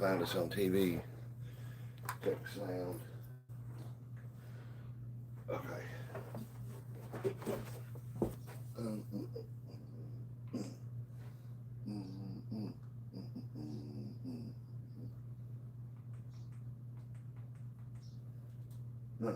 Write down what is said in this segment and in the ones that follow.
find us on TV. Check sound. Okay. Um, mm, mm, mm, mm, mm. Huh.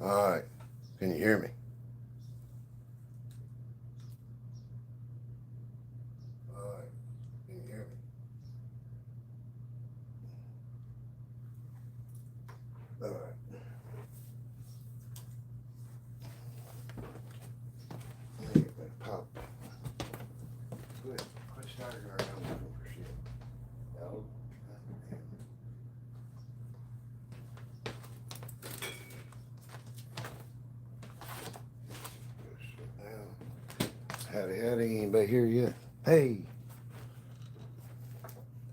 All right. Can you hear me? All right. Can you hear me? All right. Let me get that pop. Quit starting around looking for shit. No. Howdy, howdy. Anybody here yet? Hey.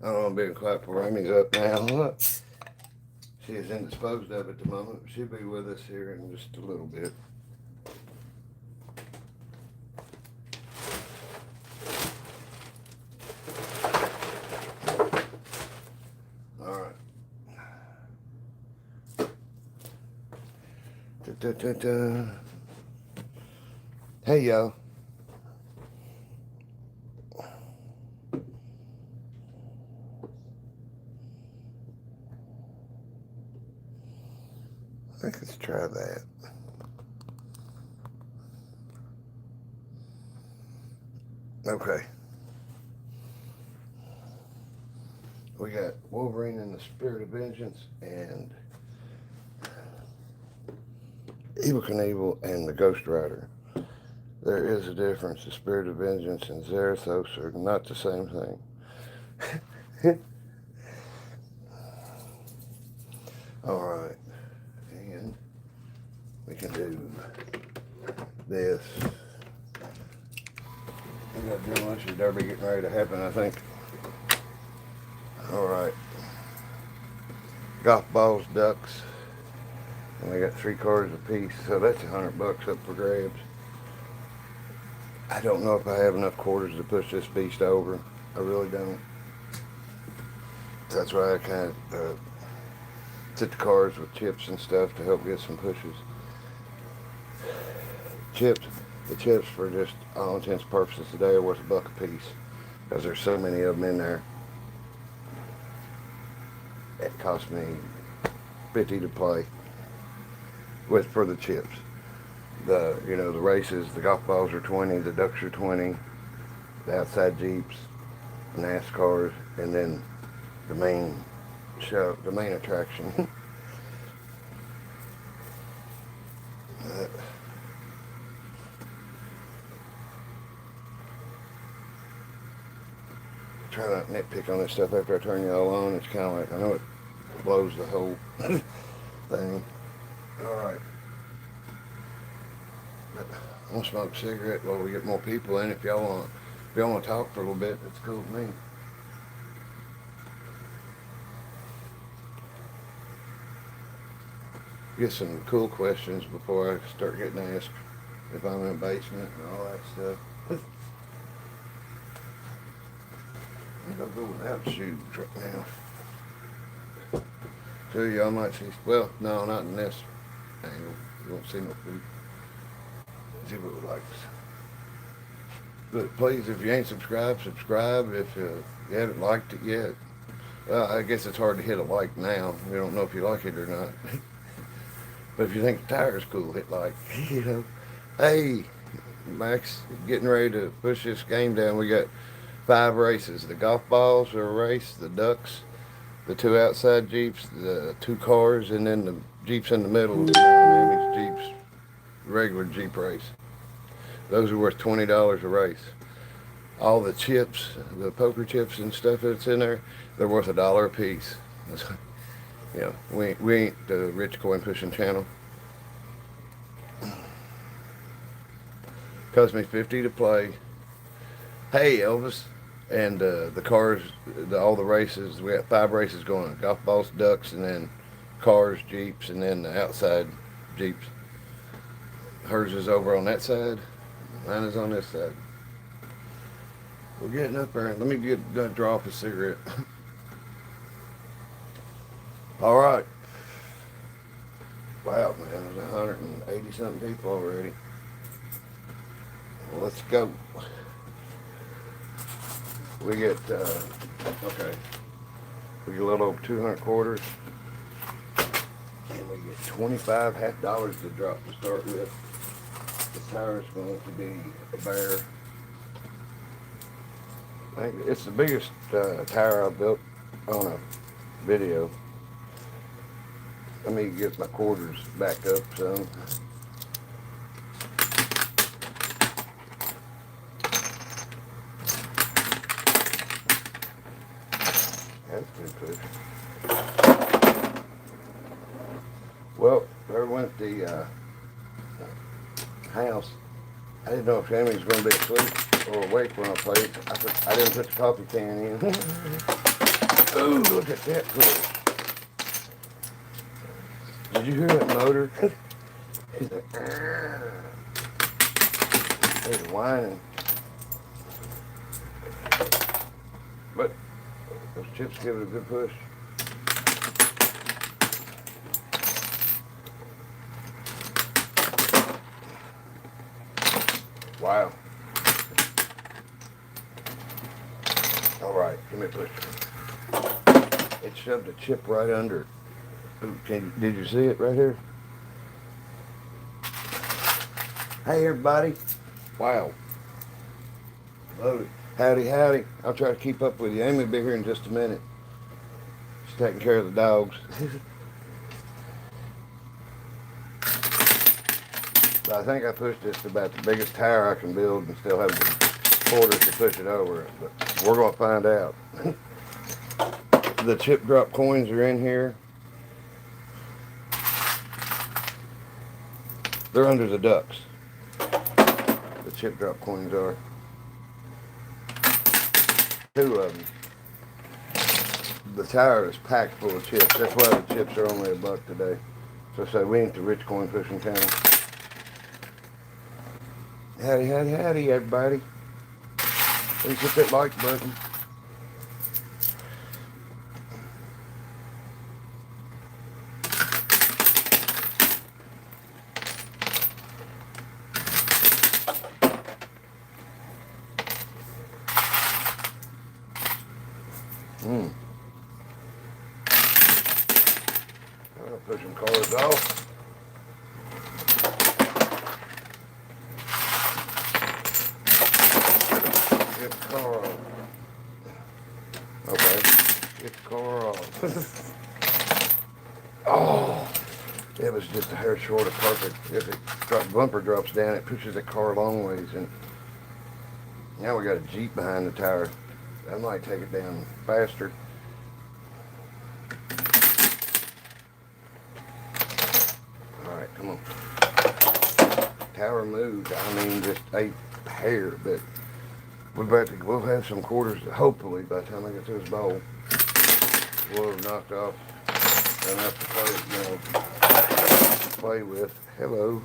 I don't want to be quiet for Amy's up now. Look. She is indisposed of at the moment. She'll be with us here in just a little bit. All right. Da, da, da, da. Hey, y'all. I think let's try that. Okay. We got Wolverine and the Spirit of Vengeance and Evel Knievel and the Ghost Rider. There is a difference. The Spirit of Vengeance and Zarathos are not the same thing. All right. And we can do this. We got demolition derby getting ready to happen, I think. All right. Golf balls, ducks. And we got 3 quarters a piece, so that's $100 up for grabs. I don't know if I have enough quarters to push this beast over. I really don't. That's why I kind of hit the cards with chips and stuff to help get some pushes. The chips for just all intents and purposes today are worth $1 a piece because there's so many of them in there. It cost me $50 to play with for the chips. The races, the golf balls are $20, the ducks are $20, the outside Jeeps, NASCARs, and then the main show, the main attraction. Try not to nitpick on this stuff after I turn y'all on. It's kind of like, I know it blows the whole thing. Alright. I'm going to smoke a cigarette while we get more people in. If y'all want to talk for a little bit, that's cool with me. Get some cool questions before I start getting asked if I'm in a basement and all that stuff. I'm going to go without shoes right now. So y'all might see, well, no, not in this angle. You won't see no food. See what it likes. But please, if you ain't subscribed, subscribe. If you haven't liked it yet, well, I guess it's hard to hit a like now. You don't know if you like it or not. But if you think the tire's cool, hit like. Hey, Max, getting ready to push this game down. We got 5 races. The golf balls are a race, the ducks, the 2 outside Jeeps, the 2 cars, and then the Jeeps in the middle, the Miami's Jeeps, regular Jeep race. Those are worth $20 a race. All the chips, the poker chips and stuff that's in there, they're worth $1 a piece. We ain't the rich coin pushing channel. Cost me $50 to play. Hey, Elvis. And the cars, all the races, we got 5 races going. Golf balls, ducks, and then cars, Jeeps, and then the outside Jeeps. Hers is over on that side. Mine is on this side. We're getting up there. Let me draw off a cigarette. All right. Wow, man, there's 180 something people already. Well, let's go. We get okay. We get a little over 200 quarters, and we get 25 $half to drop to start with. The tire is going to be a bear. I think it's the biggest tire I've built on a video. Let me get my quarters back up some. That's good push. Well, there went the house. I didn't know if Jamie was going to be asleep or awake when I played. I didn't put the coffee can in. Ooh, look at that push. Did you hear that motor? He's like, he's whining. But those chips give it a good push. Wow. All right, give me a push. It shoved a chip right under it. Did you see it right here? Hey, everybody. Wow. Loaded. Howdy, howdy. I'll try to keep up with you. Amy will be here in just a minute. She's taking care of the dogs. But I think I pushed this to about the biggest tire I can build and still have the quarters to push it over it. But we're going to find out. The chip drop coins are in here. They're under the ducks. The chip drop coins are. 2 of them. The tire is packed full of chips. That's why the chips are only $1 today. So we ain't the rich coin pushing town. Howdy, howdy, howdy, everybody. Please hit that like button. I'll push some cars off. Get the car off. Okay, get the car off. Oh, it was just a hair short of perfect. If the bumper drops down, it pushes the car a long ways. And now we got a Jeep behind the tire. That might take it down faster. Alright, come on. Tower moved. I mean, just a hair, but we'll have some quarters, hopefully, by the time I get to this bowl. We'll have knocked off enough to play with. Hello.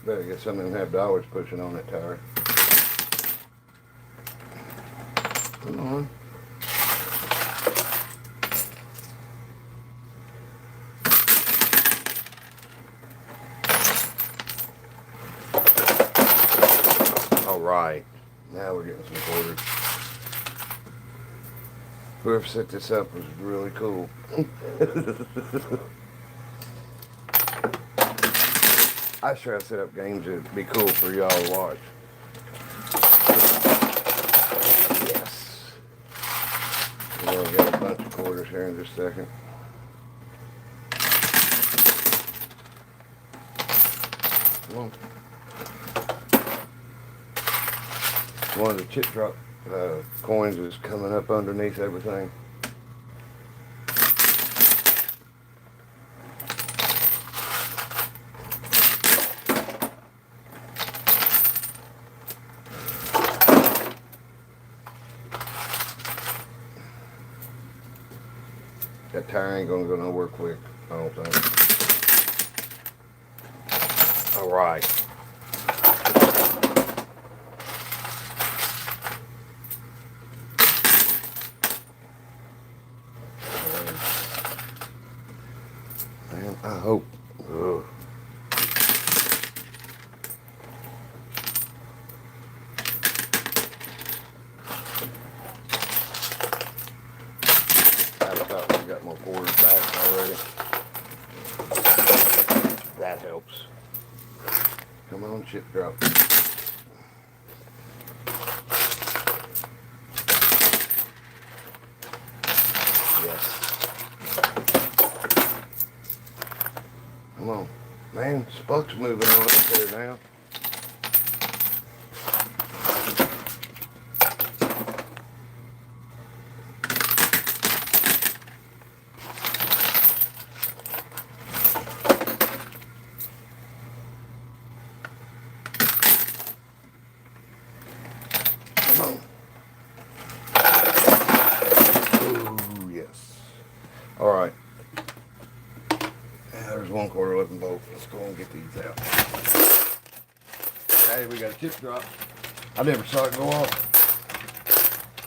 Better get some of them $1/2 pushing on that tire. Come on. All right. Now we're getting some quarters. Whoever set this up was really cool. I try to set up games that'd be cool for y'all to watch. Yes. We're going to get a bunch of quarters here in just a second. Come on. One of the chip drop coins is coming up underneath everything. That tire ain't gonna go nowhere quick, I don't think. All right. Man, I hope. Ugh. I thought we got more quarters back already. That helps. Come on, chip drop. Yes. Come on. Man, Spuck's moving on up there now. Come on. Ooh, yes. All right. There's 1/4 left in both. Let's go and get these out. Hey, we got a chip drop. I never saw it go off.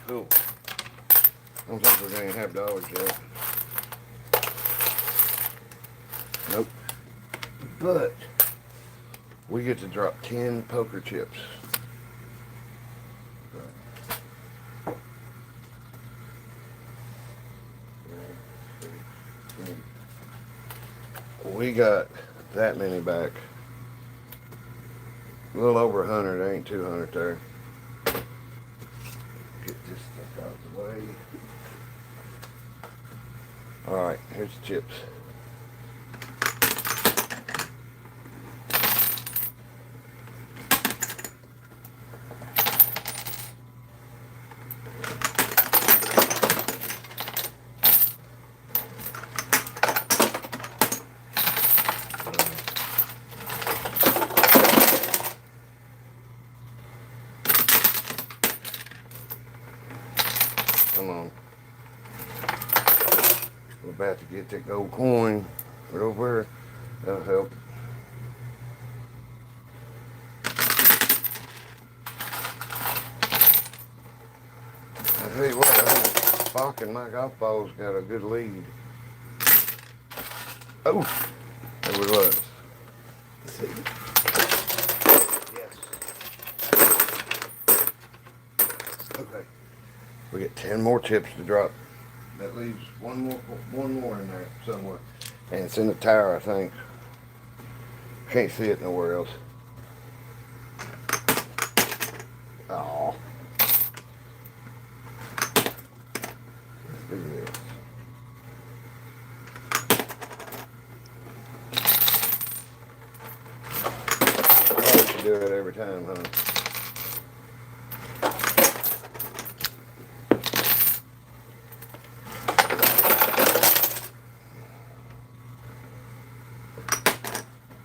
Cool. I don't think we're going to have dollars yet. Nope. But we get to drop 10 poker chips. We got that many back. A little over 100. There ain't 200 there. Get this stuff out of the way. Alright, here's the chips. Come on. We're about to get that gold coin right over there. That'll help. I tell you what, I think Spock and my golf ball's got a good lead. Oh, there it was. Let's see. Yes. Okay. We get 10 more chips to drop. That leaves one more in there somewhere. And it's in the tower, I think. Can't see it nowhere else. Oh. Let's do this. I should do it every time, huh?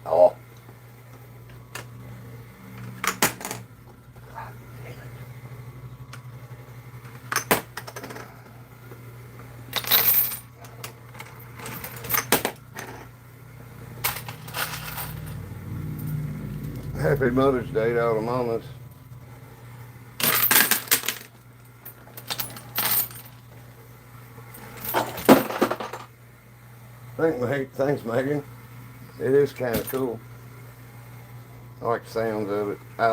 Oh. Happy Mother's Day to all the mamas. Thanks, Megan. It is kind of cool. I like the sounds of it. I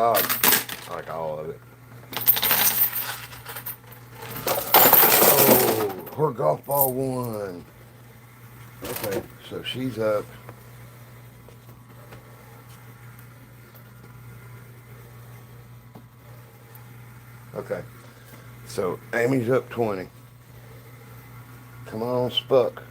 like all of it. Oh, her golf ball won. Okay, so she's up. Okay, so Amy's up 20. Come on, Spuck.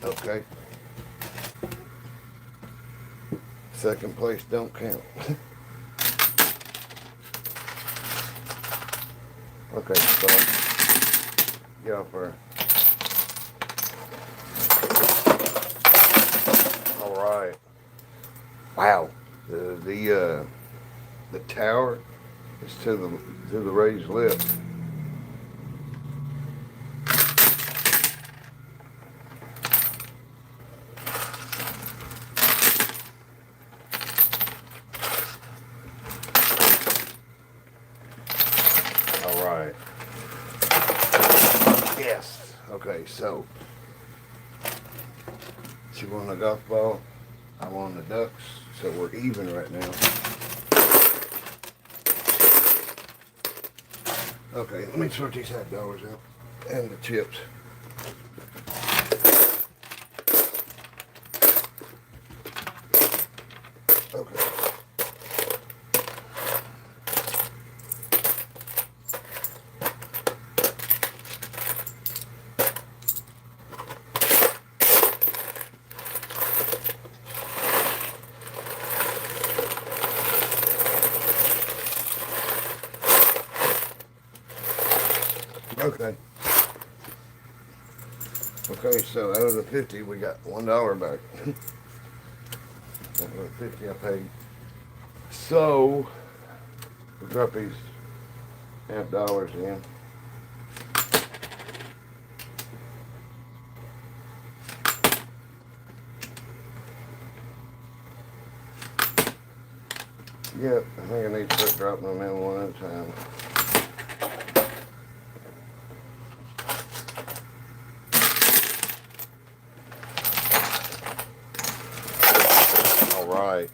Okay. Second place don't count. Okay, so get off her. All right. Wow. The tower is to the raised lip. All right. Yes. Okay. So she won the golf ball. I won the ducks. So we're even right now. Okay, let me sort these $100 out and the chips. Okay. Okay. Okay, so out of the 50, we got $1 back. Out of the 50 I paid. So, we'll drop these $50 in. Yep, I think I need to start dropping them in one at a time. Right.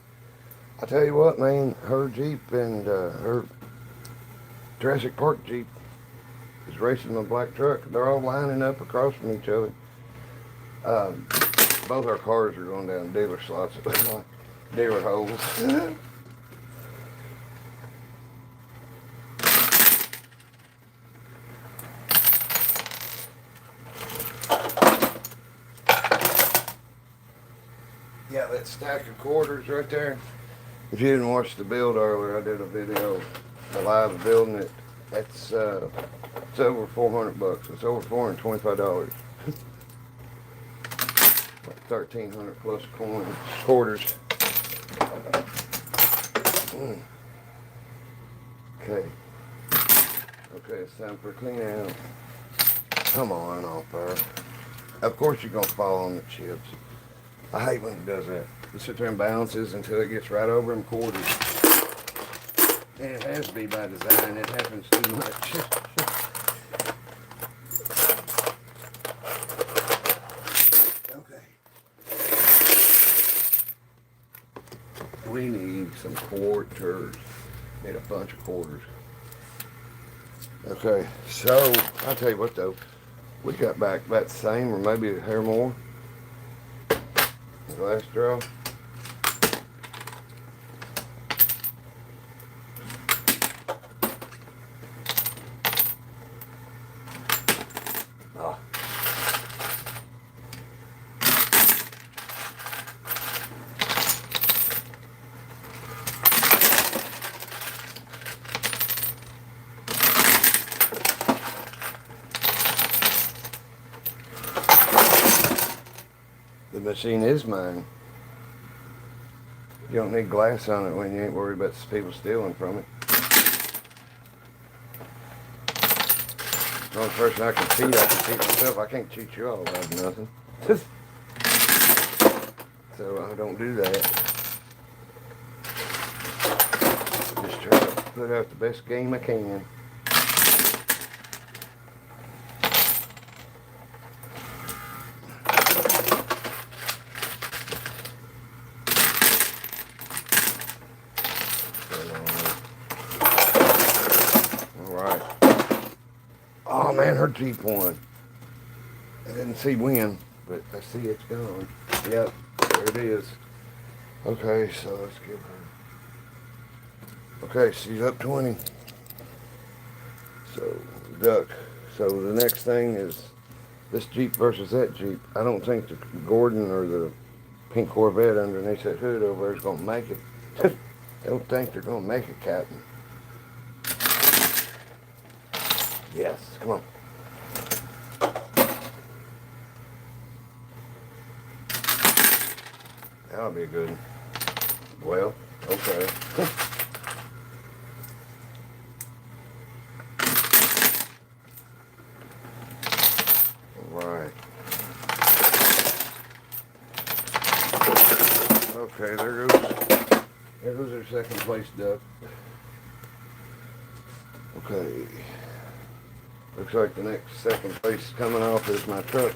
I tell you what, man, her Jeep and her Jurassic Park Jeep is racing a black truck. They're all lining up across from each other. Both our cars are going down dealer slots, like dealer holes. Yeah, that stack of quarters right there. If you didn't watch the build earlier, I did a video, a live building it. It's over $400. It's over $425. Like 1,300 plus quarters. Okay. Okay, it's time for a clean out. Come on, off there. Of course you're gonna fall on the chips. I hate when it does that. It sits there and bounces until it gets right over them quarters. And it has to be by design. It happens too much. Okay. We need some quarters. Need a bunch of quarters. Okay, so I'll tell you what though. We got back about the same or maybe a hair more. Last draw. Oh. The machine is mine. You don't need glass on it when you ain't worried about people stealing from it. The only person I can cheat myself. I can't cheat you all out of nothing. So I don't do that. Just try to put out the best game I can. Oh man, her Jeep won. I didn't see when, but I see it's gone. Yep, there it is. Okay, so let's give her. Okay, she's up 20. So, duck. So the next thing is this Jeep versus that Jeep. I don't think the Gordon or the pink Corvette underneath that hood over there is going to make it. I don't think they're going to make it, Captain. Yes, come on. That'll be good. Well, okay. Right. Okay, there goes our second place duck. Okay. Looks like the next second place coming off is my truck.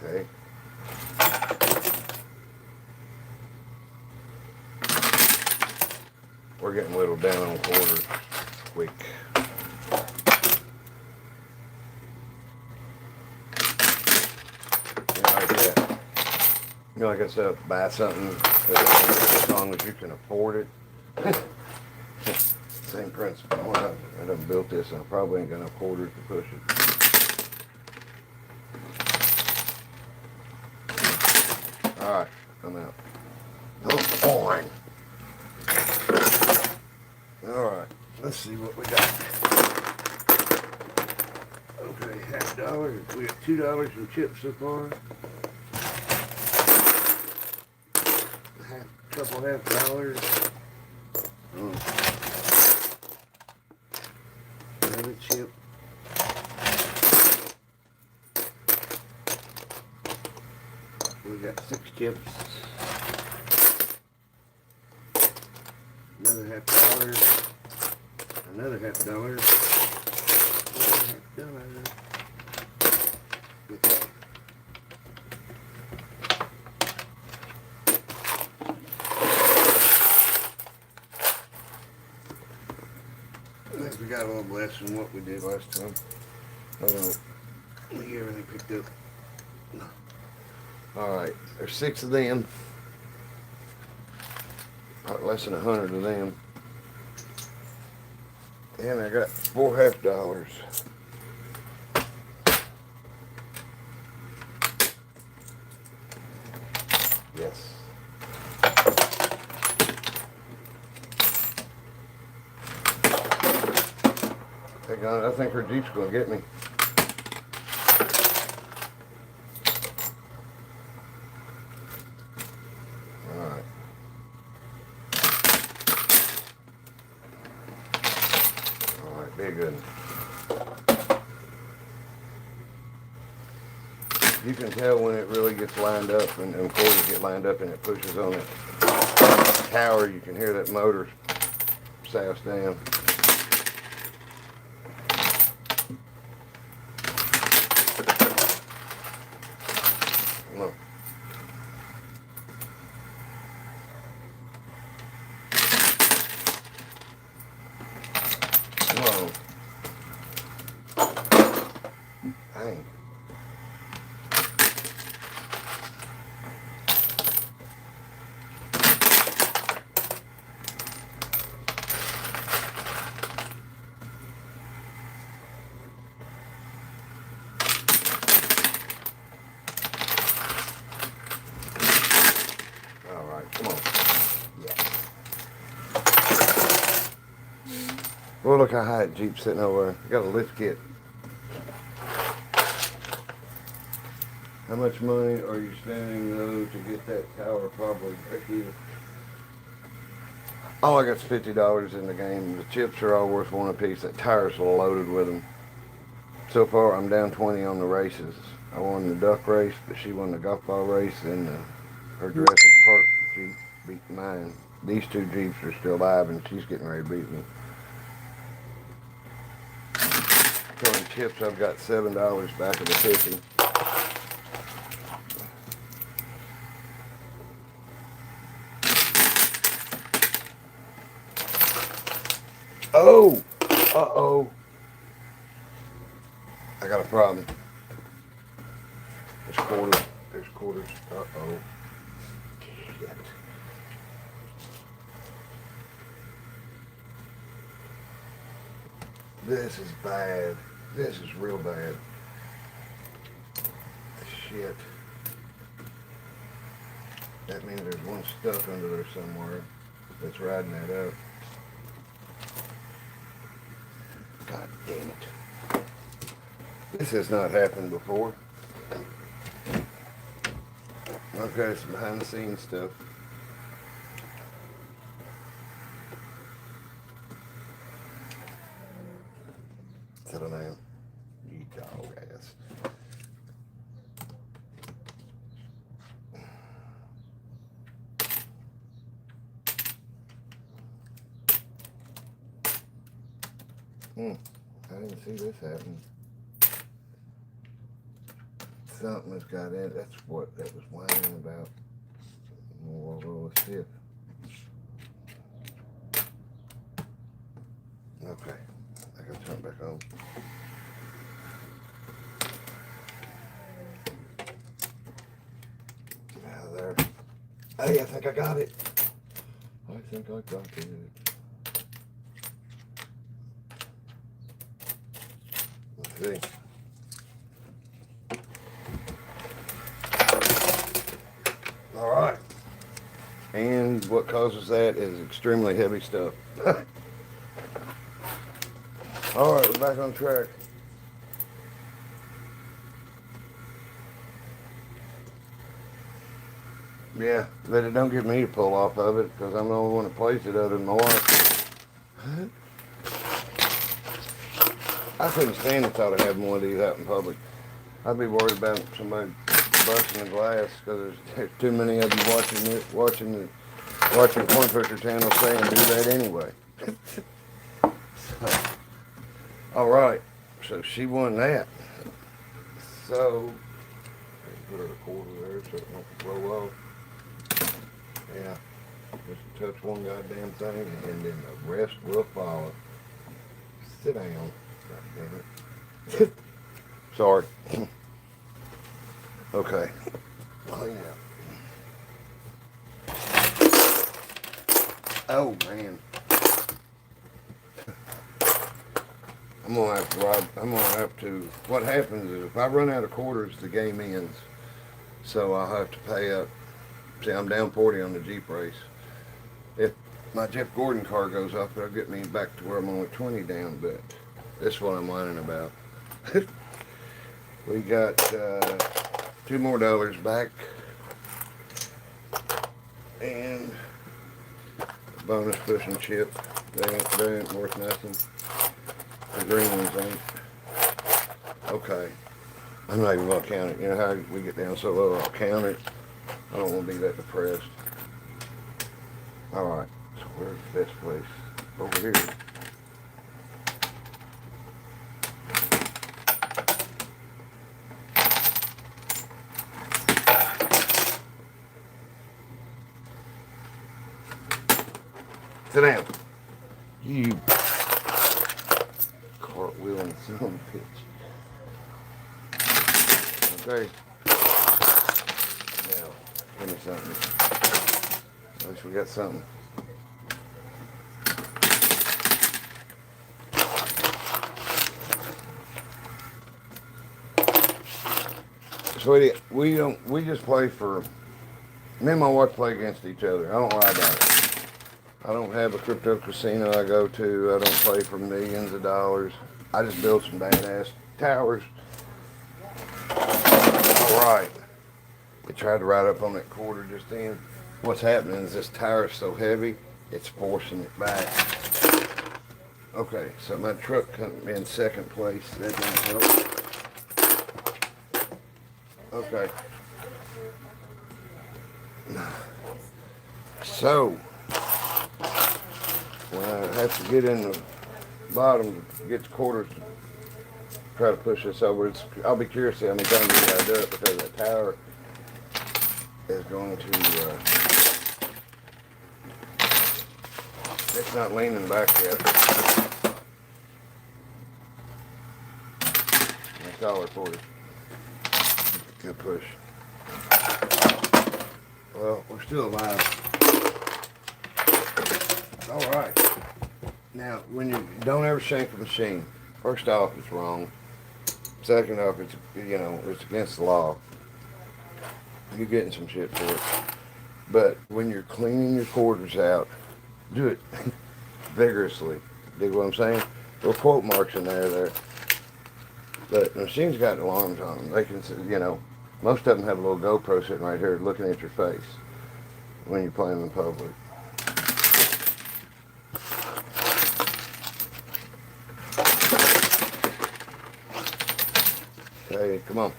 Okay. We're getting whittled down on quarters quick. Like that. You know, like I said, buy something as long as you can afford it. Same principle. I done built this and I probably ain't got enough quarters to push it. Alright, I'm out. Oh, boing. Alright, let's see what we got. Okay, $50. We got $2 in chips so far. Couple $50. Another chip. We got 6 chips. Another $50. Another $50. Okay. I think we got a little less than what we did last time. Hold on. Let me get everything picked up. Alright, there's 6 of them. About less than 100 of them. And I got $4 $50. Yes. I think her Jeep's gonna get me. Alright. Alright, be good. You can tell when it really gets lined up and quarters get lined up and it pushes on it tower, you can hear that motor souse down. Look. Come on. Dang. Come on. Yeah. Well, look how high that Jeep's sitting over there. Got a lift kit. How much money are you spending, though, to get that tower probably break even? All I got's $50 in the game. The chips are all worth 1 apiece. That tire's loaded with them. So far, I'm down 20 on the races. I won the duck race, but she won the golf ball race, and her Jurassic Park Jeep beat mine. These 2 Jeeps are still alive, and she's getting ready to beat me. So in chips, I've got $7 back of the 50. Oh! Uh-oh. I got a problem. There's quarters. There's quarters. Uh-oh. Shit. This is bad. This is real bad. Shit. That means there's one stuck under there somewhere that's riding that up. God damn it. This has not happened before. Okay, some behind the scenes stuff. Settle down. You dog ass. I didn't see this happen. Something has got in. That's what that was whining about. More roll of stiff. Okay, I gotta turn it back on. Get out of there. Hey, I think I got it. I think I got it. Let's see. All right. And what causes that is extremely heavy stuff. All right, we're back on track. Yeah, but it don't get me to pull off of it because I'm the only one that plays it other than my wife. I couldn't stand the thought of having one of these out in public. I'd be worried about somebody busting the glass because there's too many of you watching Coinpushing channel saying do that anyway. So, all right, so she won that. So put her a quarter there so it won't roll off. Yeah, just touch one goddamn thing and then the rest will follow. Sit down. God damn it. Sorry. Okay. Clean out. Oh man. I'm gonna have to, what happens is if I run out of quarters, the game ends. So I'll have to pay up. See, I'm down 40 on the Jeep race. If my Jeff Gordon car goes up, it'll get me back to where I'm only 20 down, but this is what I'm whining about. We got $2 more back. And a bonus pushing chip. They ain't worth nothing. The green ones ain't. Okay. I'm not even going to count it. You know how we get down so low, I'll count it. I don't want to be that depressed. Alright, so where's the best place? Over here. Sit down. You cartwheeling son of a bitch. Okay. Now, give me something. At least we got something. Sweetie, we just play for, me and my wife play against each other. I don't lie about it. I don't have a crypto casino I go to. I don't play for millions of dollars. I just build some badass towers. Alright. They tried to ride up on that quarter just then. What's happening is this tower is so heavy, it's forcing it back. Okay, so my truck coming in second place. That didn't help. Okay. So, when I have to get in the bottom to get the quarters to try to push this over, I'll be curious to see how many times I gotta do it because the tower is going to, it's not leaning back yet. $1.40. Good push. Well, we're still alive. All right. Now, when you don't ever shank a machine, first off, it's wrong. Second off, it's it's against the law. You're getting some shit for it. But when you're cleaning your quarters out, do it vigorously. Dig what I'm saying? Little quote marks in there. But the machine's got alarms on them. They can, you know, most of them have a little GoPro sitting right here looking at your face when you're playing in public. Okay, come on.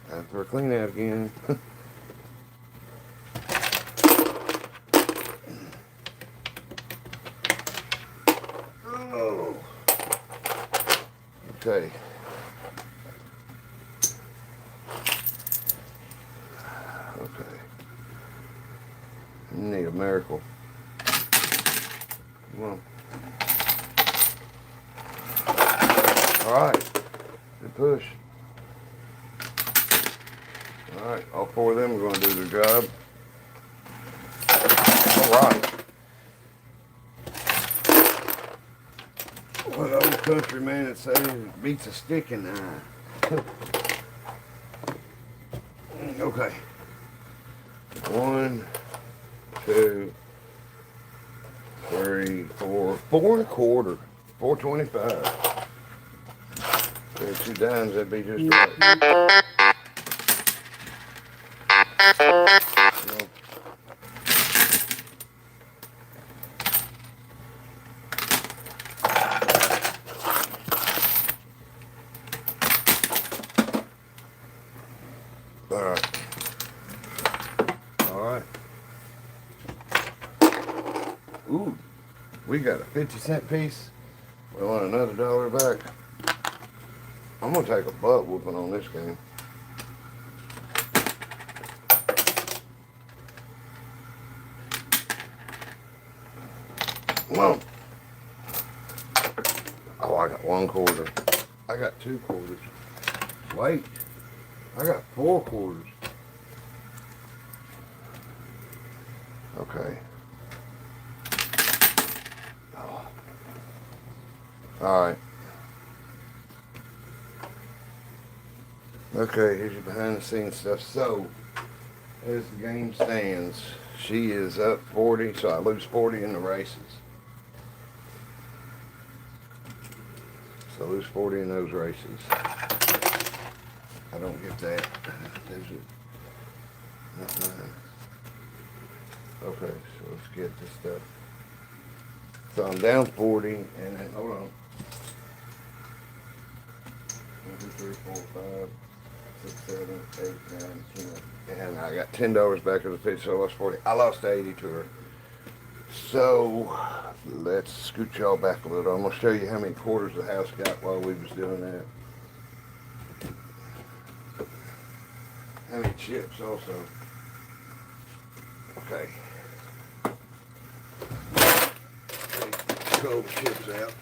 Time for a clean out again. Oh. Okay. Okay. Need a miracle. Come on. Alright. Good push. Alright, all four of them are going to do their job. Alright. What old country man would say, beats a stick in the eye. Okay. 1, 2, 3, 4, 4.25. 4.25. There's 2 dimes, that'd be just right. Alright. Alright. Ooh, we got a 50-cent piece. We want another $1 back. I'm gonna take a butt whooping on this game. Come on. Oh, I got 1 quarter. I got 2 quarters. Wait. I got 4 quarters. Okay. Oh. Alright. Okay, here's your behind the scenes stuff. So, as the game stands, she is up 40, so I lose 40 in the races. So I lose 40 in those races. I don't get that. There's it. Not mine. Okay, so let's get this stuff. So I'm down 40, and then, hold on. 1, 2, 3, 4, 5, 6, 7, 8, 9, 10. And I got $10 back of the pitch, so I lost 40. I lost 80 to her. So let's scoot y'all back a little. I'm gonna show you how many quarters the house got while we was doing that. How many chips also. Okay. Take the chips out.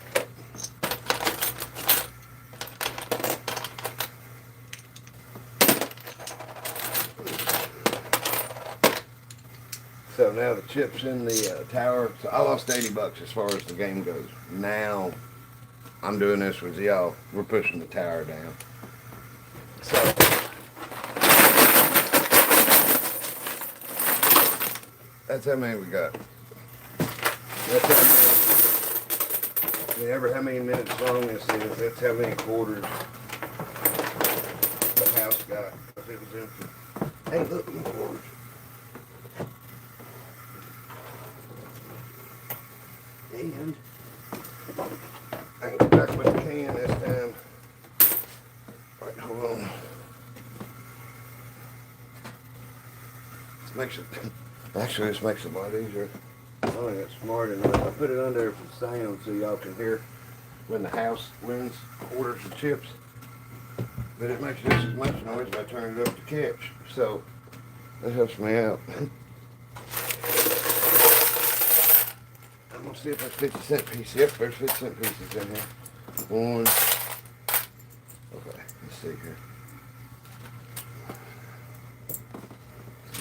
So now the chips in the tower. So I lost $80 as far as the game goes. Now I'm doing this with y'all. We're pushing the tower down. So that's how many we got. That's how many. Whenever how many minutes long this is, that's how many quarters the house got. If it was empty. Hey, look, more quarters. And I can go back with the can this time. Alright, hold on. This makes it, actually this makes it a lot easier. I think that's smart enough. I put it under for sound so y'all can hear when the house wins quarters of chips. But it makes just as much noise if I turn it up to catch. So that helps me out. I'm gonna see if there's 50-cent piece. Yep, there's 50-cent pieces in here. 1. Okay, let's see here.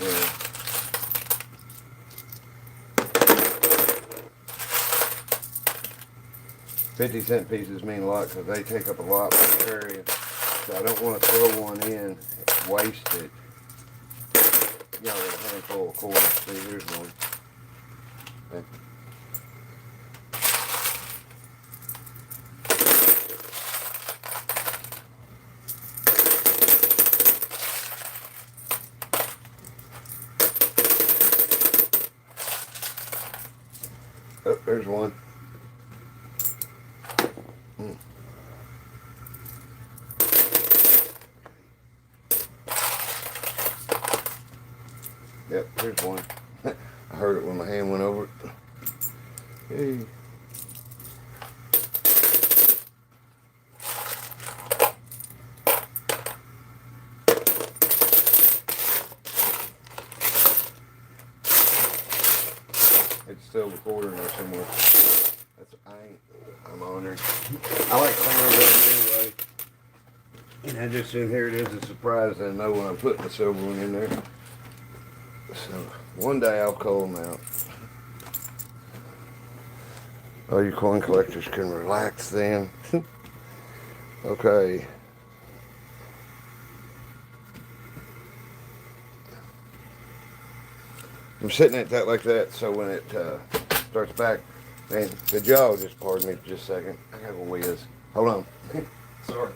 Yeah. 50-cent pieces mean a lot because they take up a lot of area. So I don't want to throw one in, waste it. Y'all got a handful of quarters. See, here's one. Okay. there's one. Yep, here's one. I heard it when my hand went over it. Hey. It's still recording there somewhere. I'm honored. I like clowns anyway. And I just in here it is a surprise. I know when I'm putting the silver one in there. So one day I'll call them out. All you coin collectors can relax then. Okay. I'm sitting at that like that, so when it starts back, man, could y'all just pardon me for just a second? I got a whiz. Hold on. Sorry.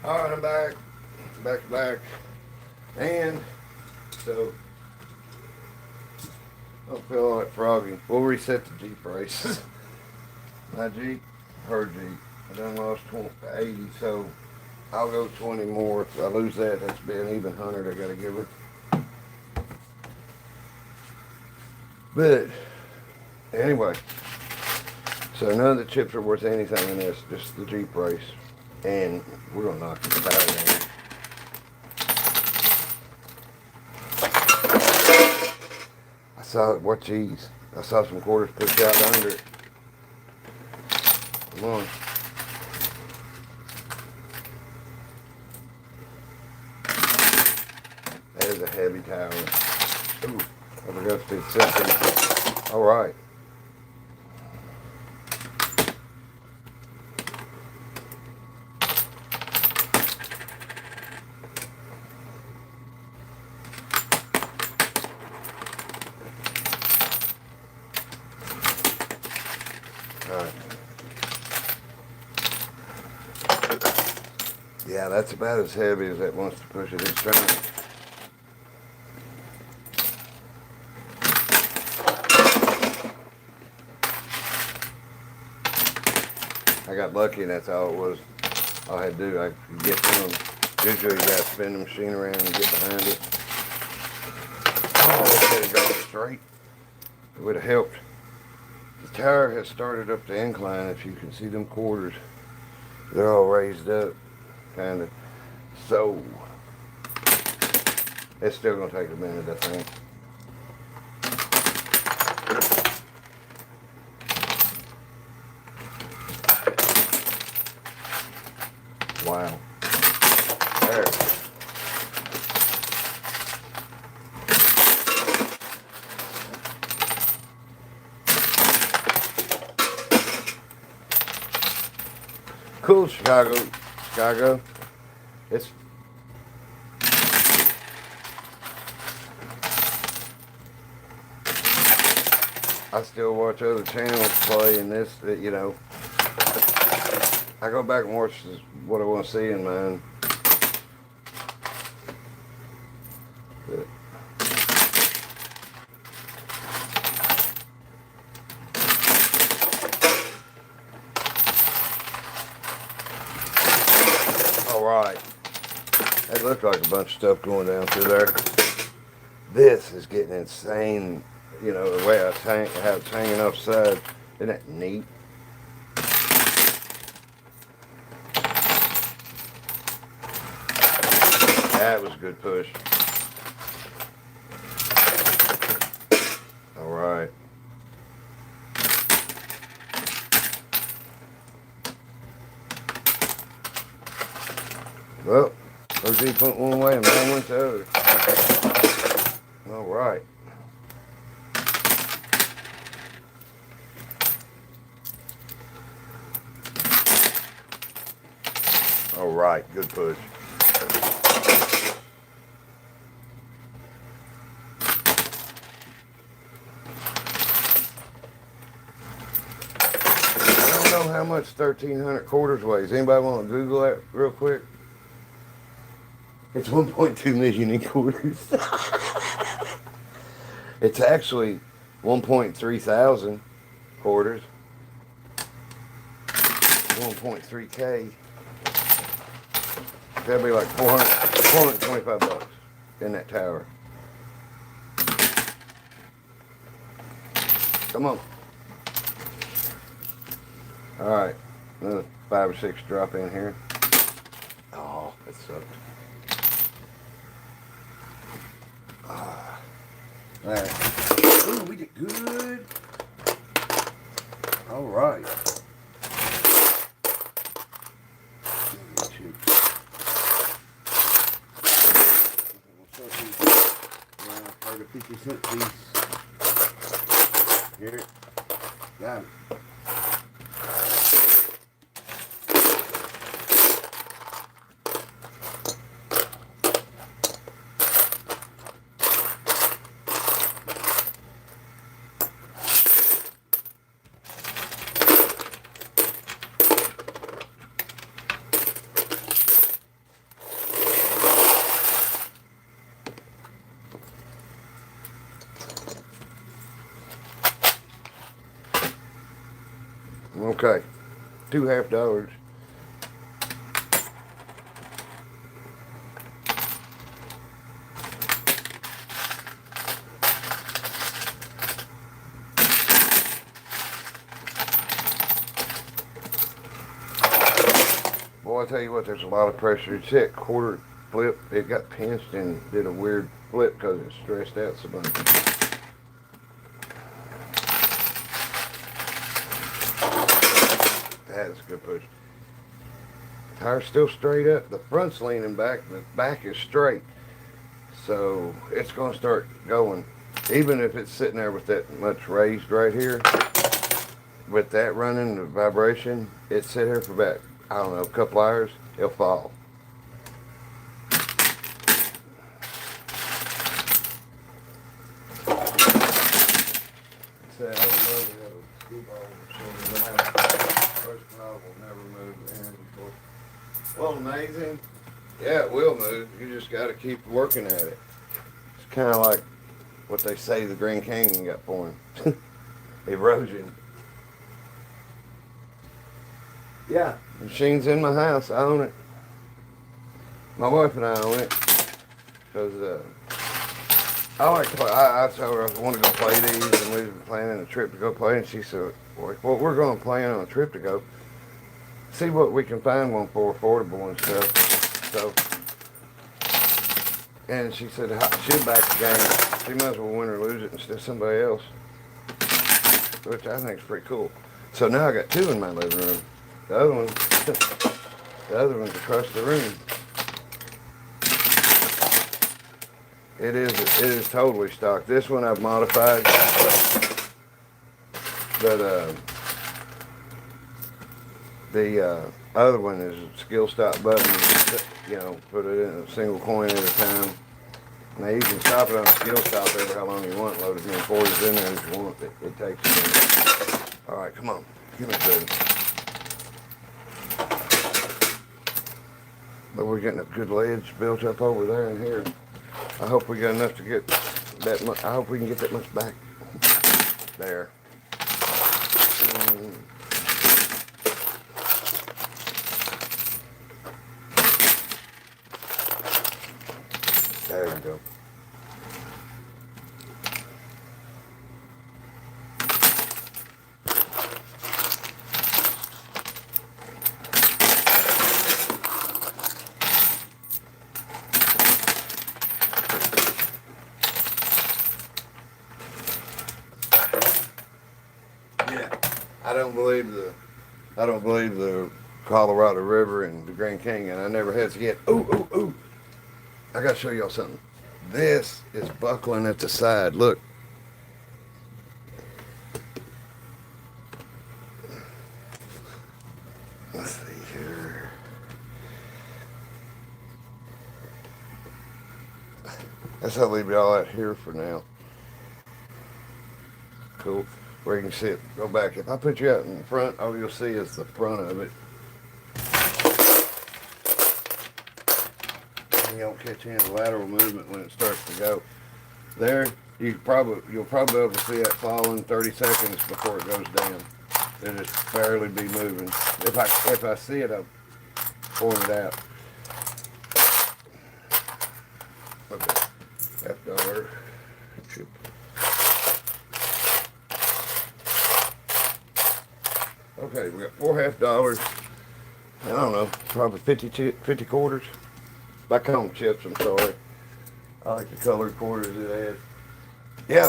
Alright, I'm back. Back. And so don't feel like froggy. We'll reset the Jeep prices. My Jeep, her Jeep. I done lost 80, so I'll go 20 more. If I lose that, that's be an even 100 I gotta give her. But anyway, so none of the chips are worth anything in this, just the Jeep race. And we're gonna knock the battery in. I saw it, what cheese? I saw some quarters pushed out under it. Come on. That is a heavy tower. Ooh, I forgot to do something. All right. Yeah, that's about as heavy as that wants to push it. It's trying. I got lucky and that's all it was. All I had to do, I could get to them. Usually you gotta spin the machine around and get behind it. Oh, it could have gone straight. It would have helped. The tower has started up the incline. If you can see them quarters, they're all raised up, kind of. So it's still gonna take a minute, I think. Wow. There. Cool, Chicago. It's I still watch other channels play in this, you know. I go back and watch what I want to see in mine. But all right. That looked like a bunch of stuff going down through there. This is getting insane. You know, the way I have it hanging upside. Isn't that neat? That was a good push. All right. Well, OG went one way and mine went the other. All right. All right, good push. I don't know how much 1,300 quarters weighs. Anybody want to Google that real quick? It's 1.2 million in quarters. It's actually 1.3 thousand quarters. 1.3K. That'd be like 425 bucks in that tower. Come on. All right, another 5 or 6 drop in here. Oh, that sucked. All right. Ooh, we did good. All right. Around a 50-cent piece. Here. Got it. Okay, $2.50. Boy, I tell you what, there's a lot of pressure. It's that quarter flip. It got pinched and did a weird flip because it stressed out so much. That's a good push. Tire's still straight up. The front's leaning back. The back is straight. So it's going to start going. Even if it's sitting there with that much raised right here, with that running, the vibration, it's sit here for about, I don't know, a couple hours, it'll fall. I would love to have a skee ball first knob will never move the hand before. Well, amazing. Yeah, it will move. You just got to keep working at it. It's kind of like what they say the Grand Canyon got for him. Erosion. Yeah, the machine's in my house. I own it. My wife and I own it. Because I like to play. I told her I want to go play these, and we were planning a trip to go play, and she said, well, we're going to plan on a trip to go see what we can find one for affordable and stuff. So, and she said she'll back the game. She might as well win or lose it instead of somebody else, which I think is pretty cool. So now I got 2 in my living room. The other one's across the room. It is totally stock. This one I've modified, but the other one is a skill stop button. You know, put it in a single coin at a time. Now you can stop it on skill stop every how long you want. Load as many quarters in there as you want. It takes a minute. All right, come on, give me good. But we're getting a good ledge built up over there and here. I hope we got enough to get that much. I hope we can get that much back there. There we go. I don't believe the Colorado River and the Grand Canyon. I never had to get. Ooh! I gotta show y'all something. This is buckling at the side. Look. Let's see here. That's how I'll leave y'all out here for now. Cool. Where you can see it. Go back. If I put you out in front, all you'll see is the front of it. And you don't catch any lateral movement when it starts to go. There, you'll probably be able to see that falling 30 seconds before it goes down. It'll just barely be moving. If I see it, I'll point it out. Okay. $50 chip. Okay, we got 4 $50. I don't know, probably 50 quarters. Back home chips, I'm sorry. I like the colored quarters it has. Yeah,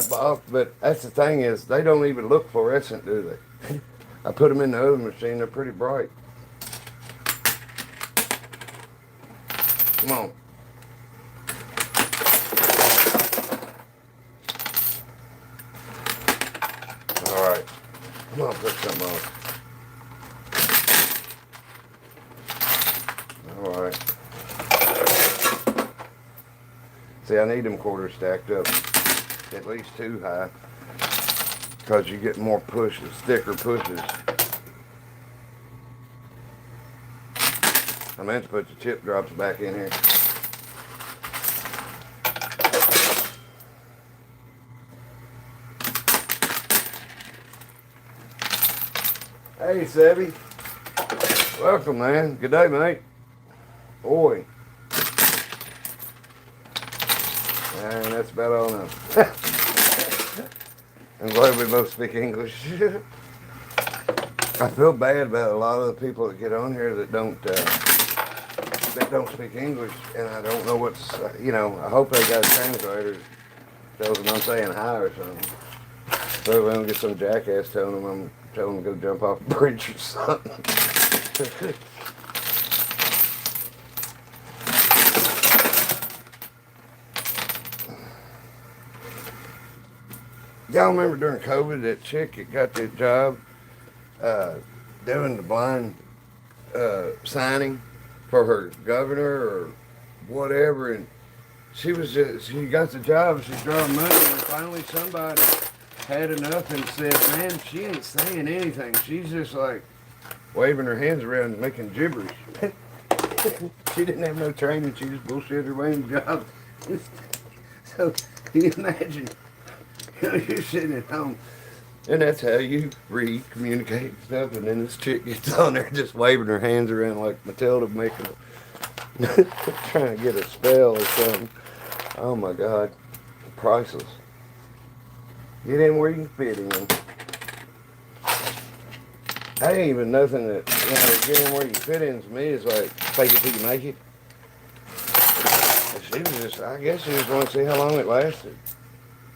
but that's the thing is, they don't even look fluorescent, do they? I put them in the oven machine, they're pretty bright. Come on. Alright. Come on, put some on. Alright. See, I need them quarters stacked up at least 2 high, because you get more pushes, thicker pushes. I meant to put the chip drops back in here. Hey, Sebby. Welcome, man. Good day, mate. Boy. And that's about all now. I'm glad we both speak English. I feel bad about a lot of the people that get on here that don't speak English, and I don't know what's, I hope they got a translator that tells them I'm saying hi or something. So I don't get some jackass telling them I'm telling them to go jump off a bridge or something. Y'all remember during COVID that chick that got that job doing the blind signing for her governor or whatever, and she got the job, she's drawing money, and finally somebody had enough and said, man, she ain't saying anything, she's just like waving her hands around and making gibberish. She didn't have no training, she just bullshit her way in the job. So can you imagine? You're sitting at home, and that's how you communicate stuff, and then this chick gets on there just waving her hands around like Matilda making trying to get a spell or something. Oh my God, priceless. Get in where you can fit in. That ain't even nothing that, get in where you can fit in to me is like fake it till you make it. She was just, I guess she just wanted to see how long it lasted.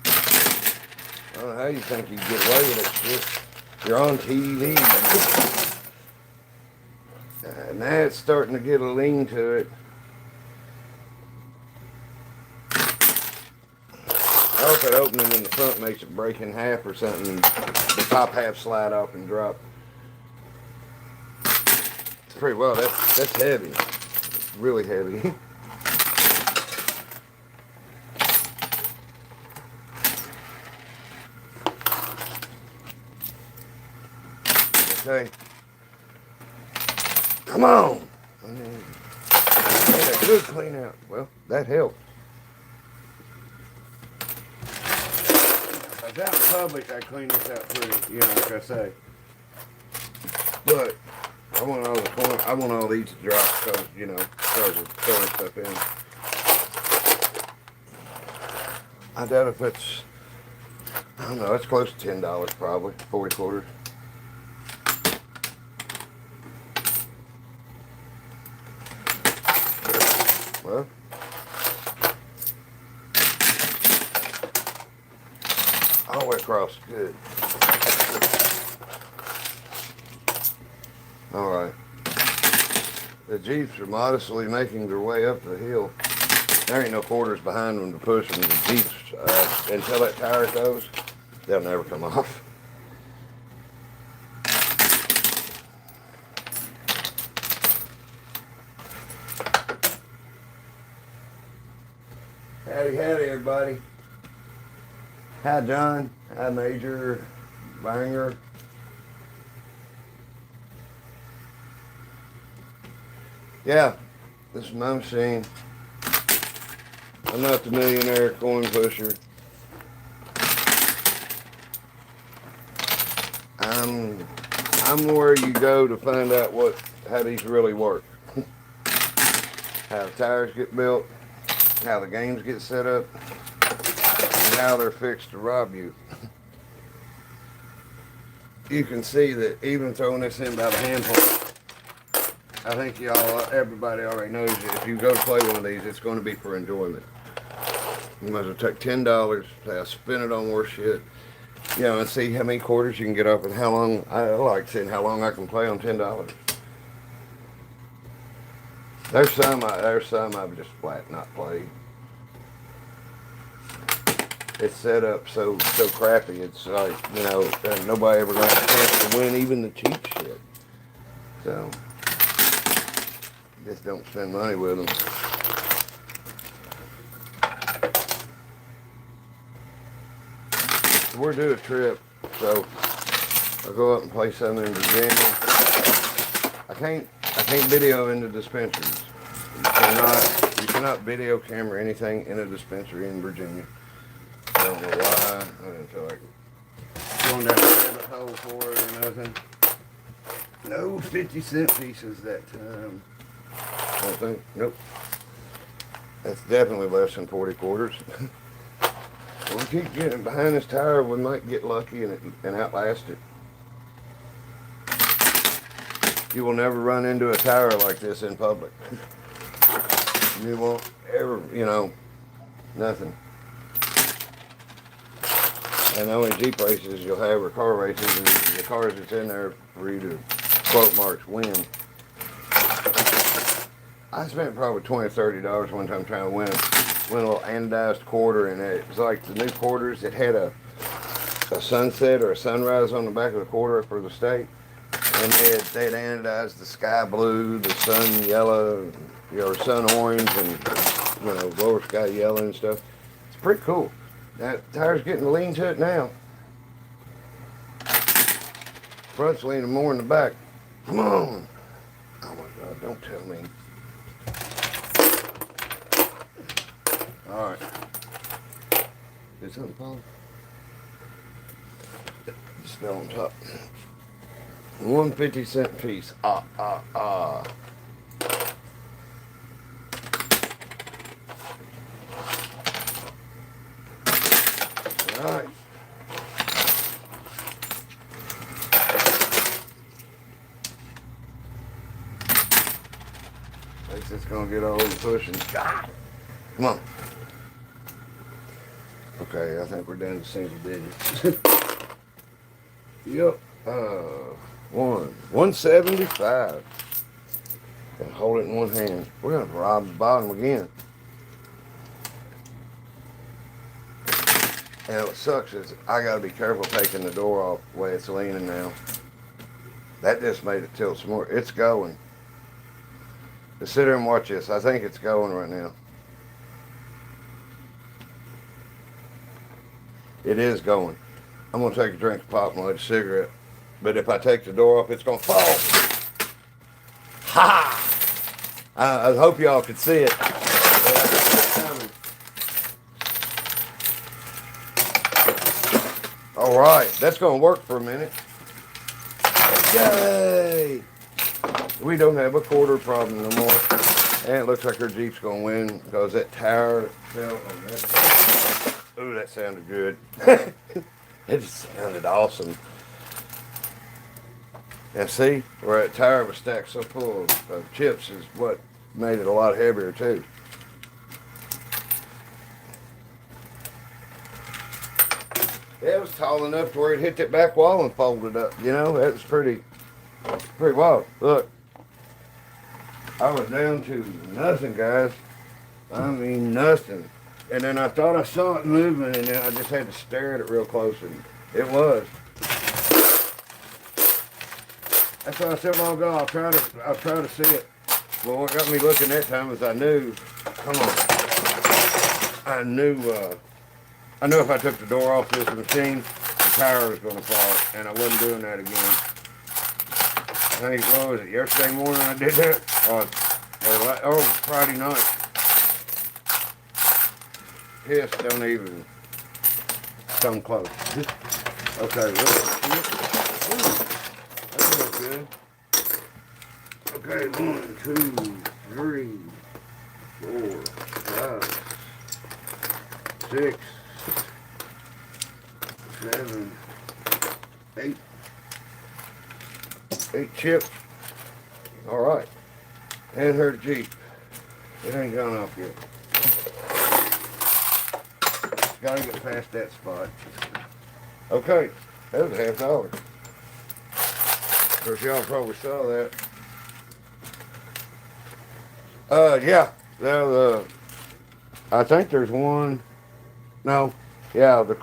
I don't know how you think you get away with it. Just, you're on TV. Now it's starting to get a lean to it. I hope that opening in the front makes it break in half or something, and the top half slide off and drop. It's pretty well. That's heavy. It's really heavy. Okay. Come on. I mean, a good clean out. Well, that helped. If I was out in public, I clean this out pretty, like I say. But I want all these to drop because, start throwing stuff in. I doubt if it's, I don't know, it's close to $10 probably, 40 quarters. Well, all the way across, good. All right. The Jeeps are modestly making their way up the hill. There ain't no quarters behind them to push them. The Jeeps, until that tire goes, they'll never come off. Howdy, howdy, everybody. Hi, John. Hi, Major Banger. Yeah, this is my machine. I'm not the millionaire coin pusher. I'm where you go to find out how these really work. How the tires get built, how the games get set up, and how they're fixed to rob you. You can see that even throwing this in by the handful, I think everybody already knows that if you go to play one of these, it's going to be for enjoyment. You might as well take $10, spin it on more shit, and see how many quarters you can get up and how long. I like seeing how long I can play on $10. There's some I've just flat not played. It's set up so crappy. It's like, nobody ever got a chance to win even the cheap shit. So just don't spend money with them. We're due a trip, so I'll go up and play some in Virginia. I can't video in the dispensaries. You cannot video camera anything in a dispensary in Virginia. I don't know why. I didn't feel like going down the rabbit hole for it or nothing. No 50-cent pieces that time. I don't think. Nope. That's definitely less than 40 quarters. We keep getting behind this tire, we might get lucky and outlast it. You will never run into a tire like this in public. You won't ever, nothing. And the only Jeep races you'll have are car races, and the cars that's in there for you to, quote marks, win. I spent probably $20 or $30 one time trying to win a little anodized quarter, and it was like the new quarters that had a sunset or a sunrise on the back of the quarter for the state, and they had anodized the sky blue, the sun yellow, or sun orange, and lower sky yellow and stuff. It's pretty cool. That tire's getting lean to it now. Front's leaning more in the back. Come on. Oh my God, don't tell me. All right. Did something fall? Just fell on top. 150-cent piece. All right. I guess it's gonna get all the pushing. God. Come on. Okay, I think we're down to single digits. Yep. 175. And hold it in one hand. We're gonna rob the bottom again. And what sucks is I gotta be careful taking the door off the way it's leaning now. That just made it tilt some more. It's going. Just sit there and watch this. I think it's going right now. It is going. I'm going to take a drink of pop and light a cigarette. But if I take the door off, it's going to fall. Ha! I hope y'all could see it. All right. That's going to work for a minute. Yay! We don't have a quarter problem no more. And it looks like our Jeep's going to win because that tire fell on that. Ooh, that sounded good. It just sounded awesome. Now see, where that tire was stacked so full of chips is what made it a lot heavier too. Yeah, it was tall enough to where it hit that back wall and folded up. That was pretty wild. Look. I was down to nothing, guys. I mean, nothing. And then I thought I saw it moving, and then I just had to stare at it real close, and it was. That's why I said a while ago, I'll try to see it. Well, what got me looking that time was I knew, come on, I knew if I took the door off this machine, the tire was going to fall, and I wasn't doing that again. I think, what was it, yesterday morning I did that? Or Friday night. Yes, don't even come close. Okay, look. That looks good. Okay, 1, 2, 3, 4, 5, 6, 7, 8. 8 chips. All right. And her Jeep. It ain't gone off yet. Gotta get past that spot. Okay, that was $50. Of course, y'all probably saw that. Yeah. I think there's one. No. Yeah, the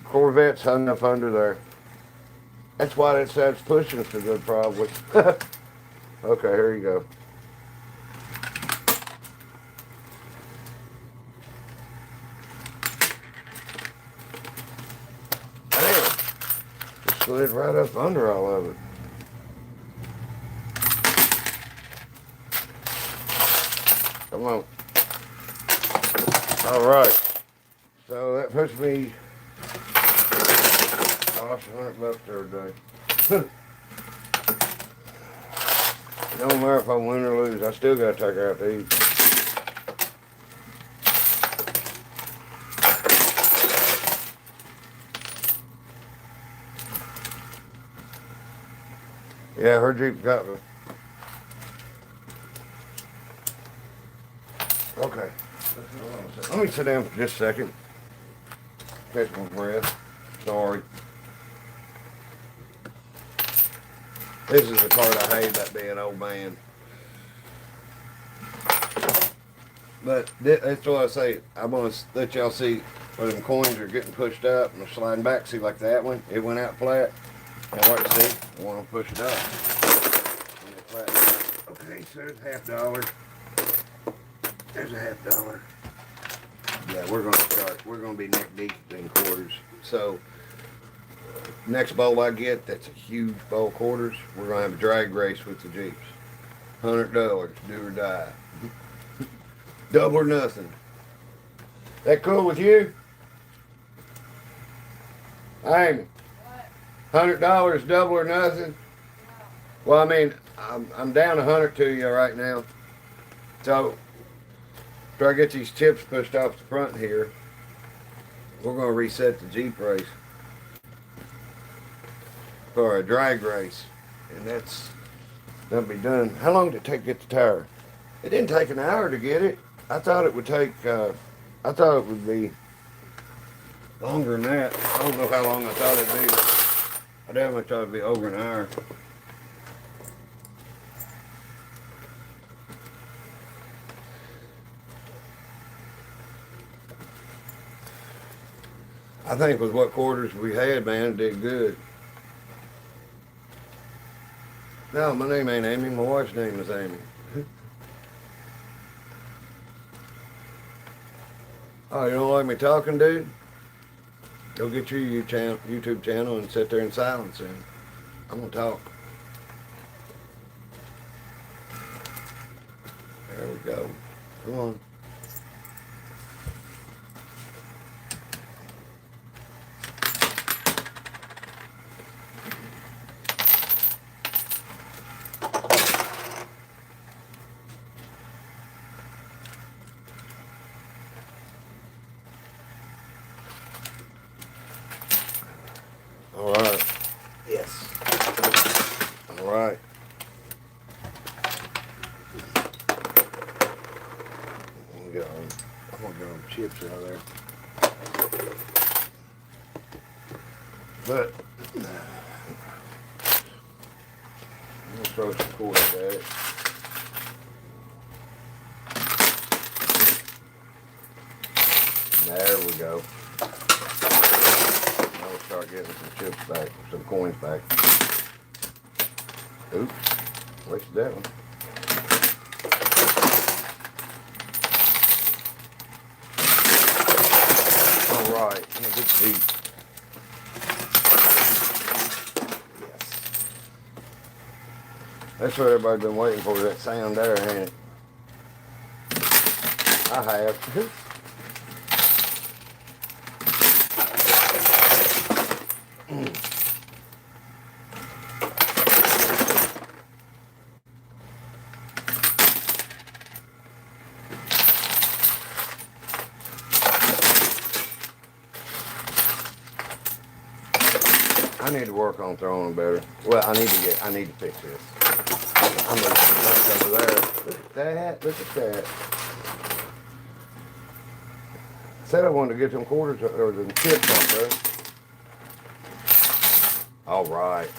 Corvette's hung up under there. That's why that side's pushing so good, probably. Okay, here you go. Damn. Just slid right up under all of it. Come on. All right. So that puts me, I lost $100 the other day. No matter if I win or lose, I still gotta take her out to eat. Yeah, her Jeep got me. Okay. Let me sit down for just a second. Catch my breath. Sorry. This is the part I hate about being an old man. But that's what I say. I'm going to let y'all see where them coins are getting pushed up and they're sliding back. See, like that one, it went out flat. Now, like you see, I want to push it up. Okay, so there's $50. There's $50. Yeah, we're going to start. We're going to be neck deep in quarters. So, next bowl I get, that's a huge bowl of quarters. We're going to have a drag race with the Jeeps. $100, do or die. Double or nothing. That cool with you? Amy? $100, double or nothing? Well, I mean, I'm down 100 to you right now. So, after I get these chips pushed off the front here, we're going to reset the Jeep race for a drag race. And that'll be done. How long did it take to get the tire? It didn't take an hour to get it. I thought it would take, I thought it would be longer than that. I don't know how long I thought it'd be. I definitely thought it'd be over an hour. I think with what quarters we had, man, it did good. No, my name ain't Amy. My wife's name is Amy. Oh, you don't like me talking, dude? Go get your YouTube channel and sit there in silence and I'm gonna talk. There we go. Come on. All right. Yes. All right. I'm gonna get them chips out of there. But I'm gonna throw some quarters at it. There we go. Now we'll start getting some chips back, some coins back. Oops, wasted that one. All right, I'm gonna get the heat. Yes. That's what everybody's been waiting for, that sound there, ain't it? I have. I need to work on throwing better. Well, I need to fix this. I'm looking over there. Look at that. Look at that. Said I wanted to get them quarters or the chips off there. All right.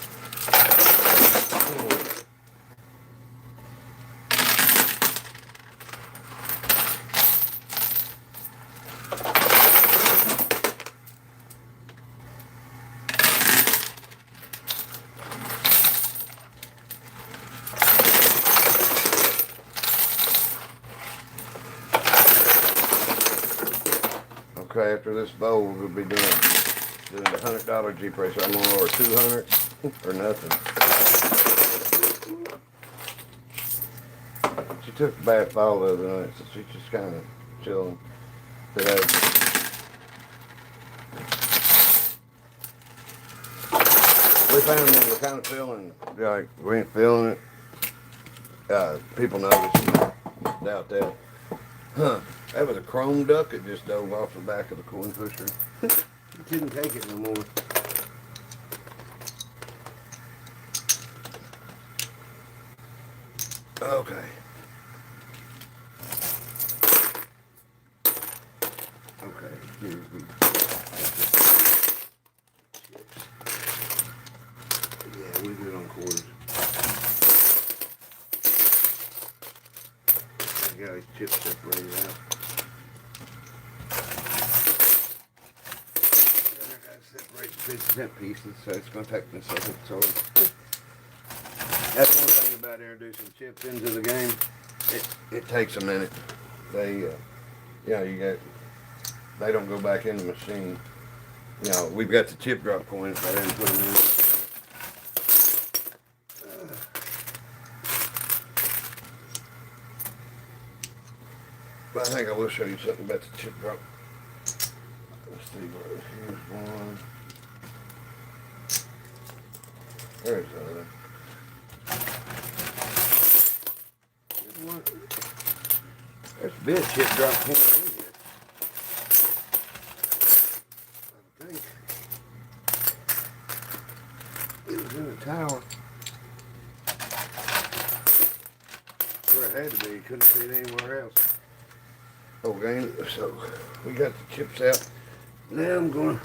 Okay, after this bowl, we'll be doing the $100 G press. I'm on over 200 or nothing. She took a bath all the other night, so she's just kind of chilling today. We found when we're kind of feeling like we ain't feeling it. People notice. Doubt that. Huh. That was a chrome duck that just dove off the back of the Coinpusher. Didn't take it no more. Okay. Okay, here's the yeah, we do it on quarters. I got these chips separated out. Separate the pieces in pieces, so it's going to take me a second. So that's one thing about introducing chips into the game. It takes a minute. They, they don't go back in the machine. You know, we've got the chip drop coins, but I didn't put them in. But I think I will show you something about the chip drop. Let's see, here's one. There's another. There's one. There's a bit of chip drop coin in here. I think it was in the tower. Where it had to be, you couldn't see it anywhere else. Okay, so we got the chips out. Now I'm going to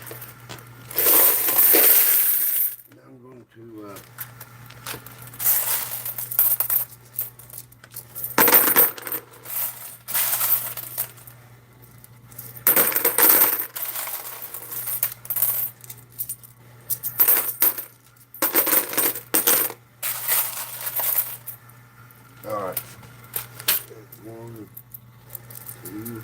all right. 1, 2.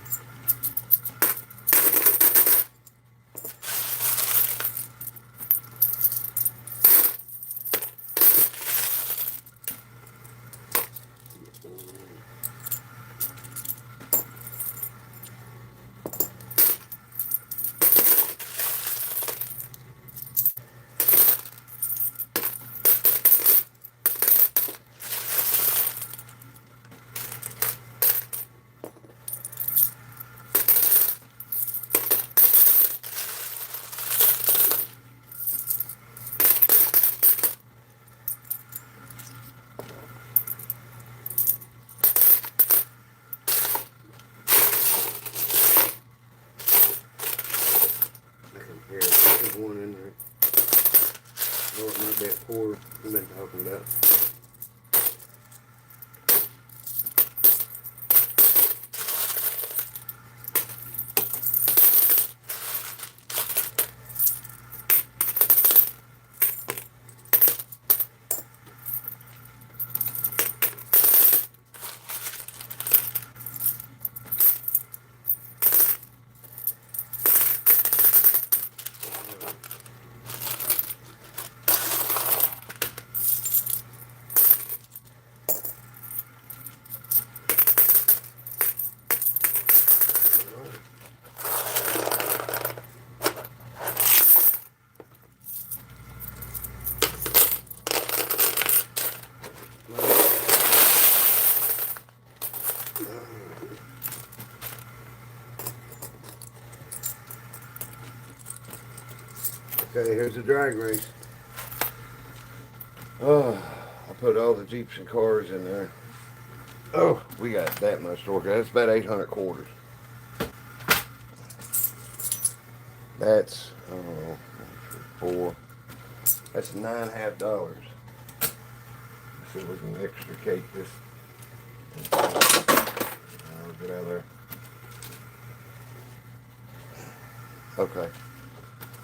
There's one in there. Or it might be a quarter we've been talking about. Okay, here's the drag race. Oh, I put all the Jeeps and cars in there. Oh, we got that much to work. That's about 800 quarters. That's, I don't know, 4. That's $9.50. Let's see if we can extricate this. Get out of there. Okay.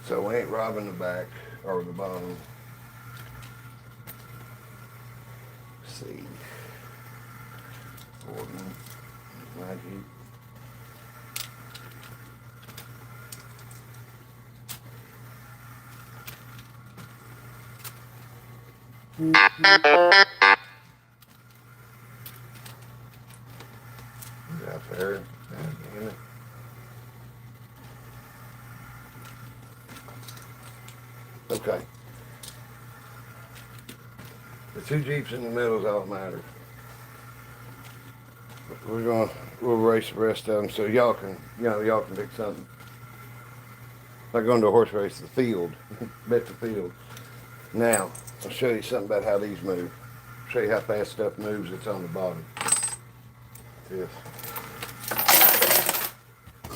So we ain't robbing the back or the bottom. Let's see. Gordon, my Jeep. Get out there. Damn it. Okay. The 2 Jeeps in the middle is all that matters. We'll race the rest of them so y'all can, y'all can pick something. Like going to a horse race, the field. Bet the field. Now, I'll show you something about how these move. Show you how fast stuff moves that's on the bottom. This.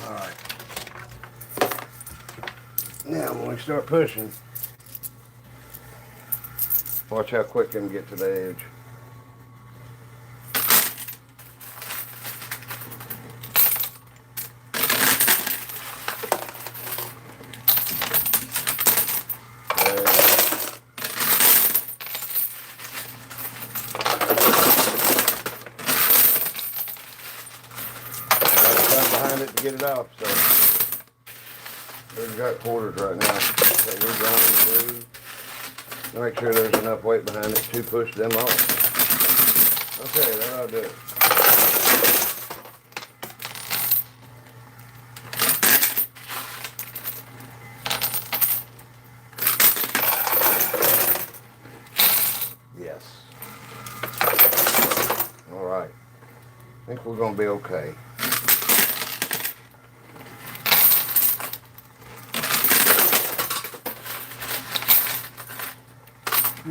Alright. Now, when we start pushing, watch how quick I can get to the edge. To get it off, so we've got quarters right now. So we're going to make sure there's enough weight behind it to push them off. Okay, that'll do it. Yes. All right. I think we're going to be okay.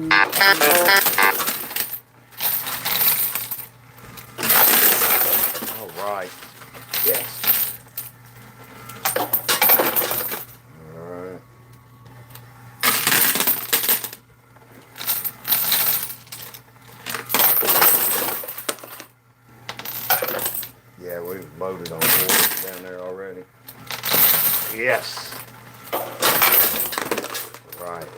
All right. Yes. All right. Yeah, we've loaded on board down there already. Yes. Right.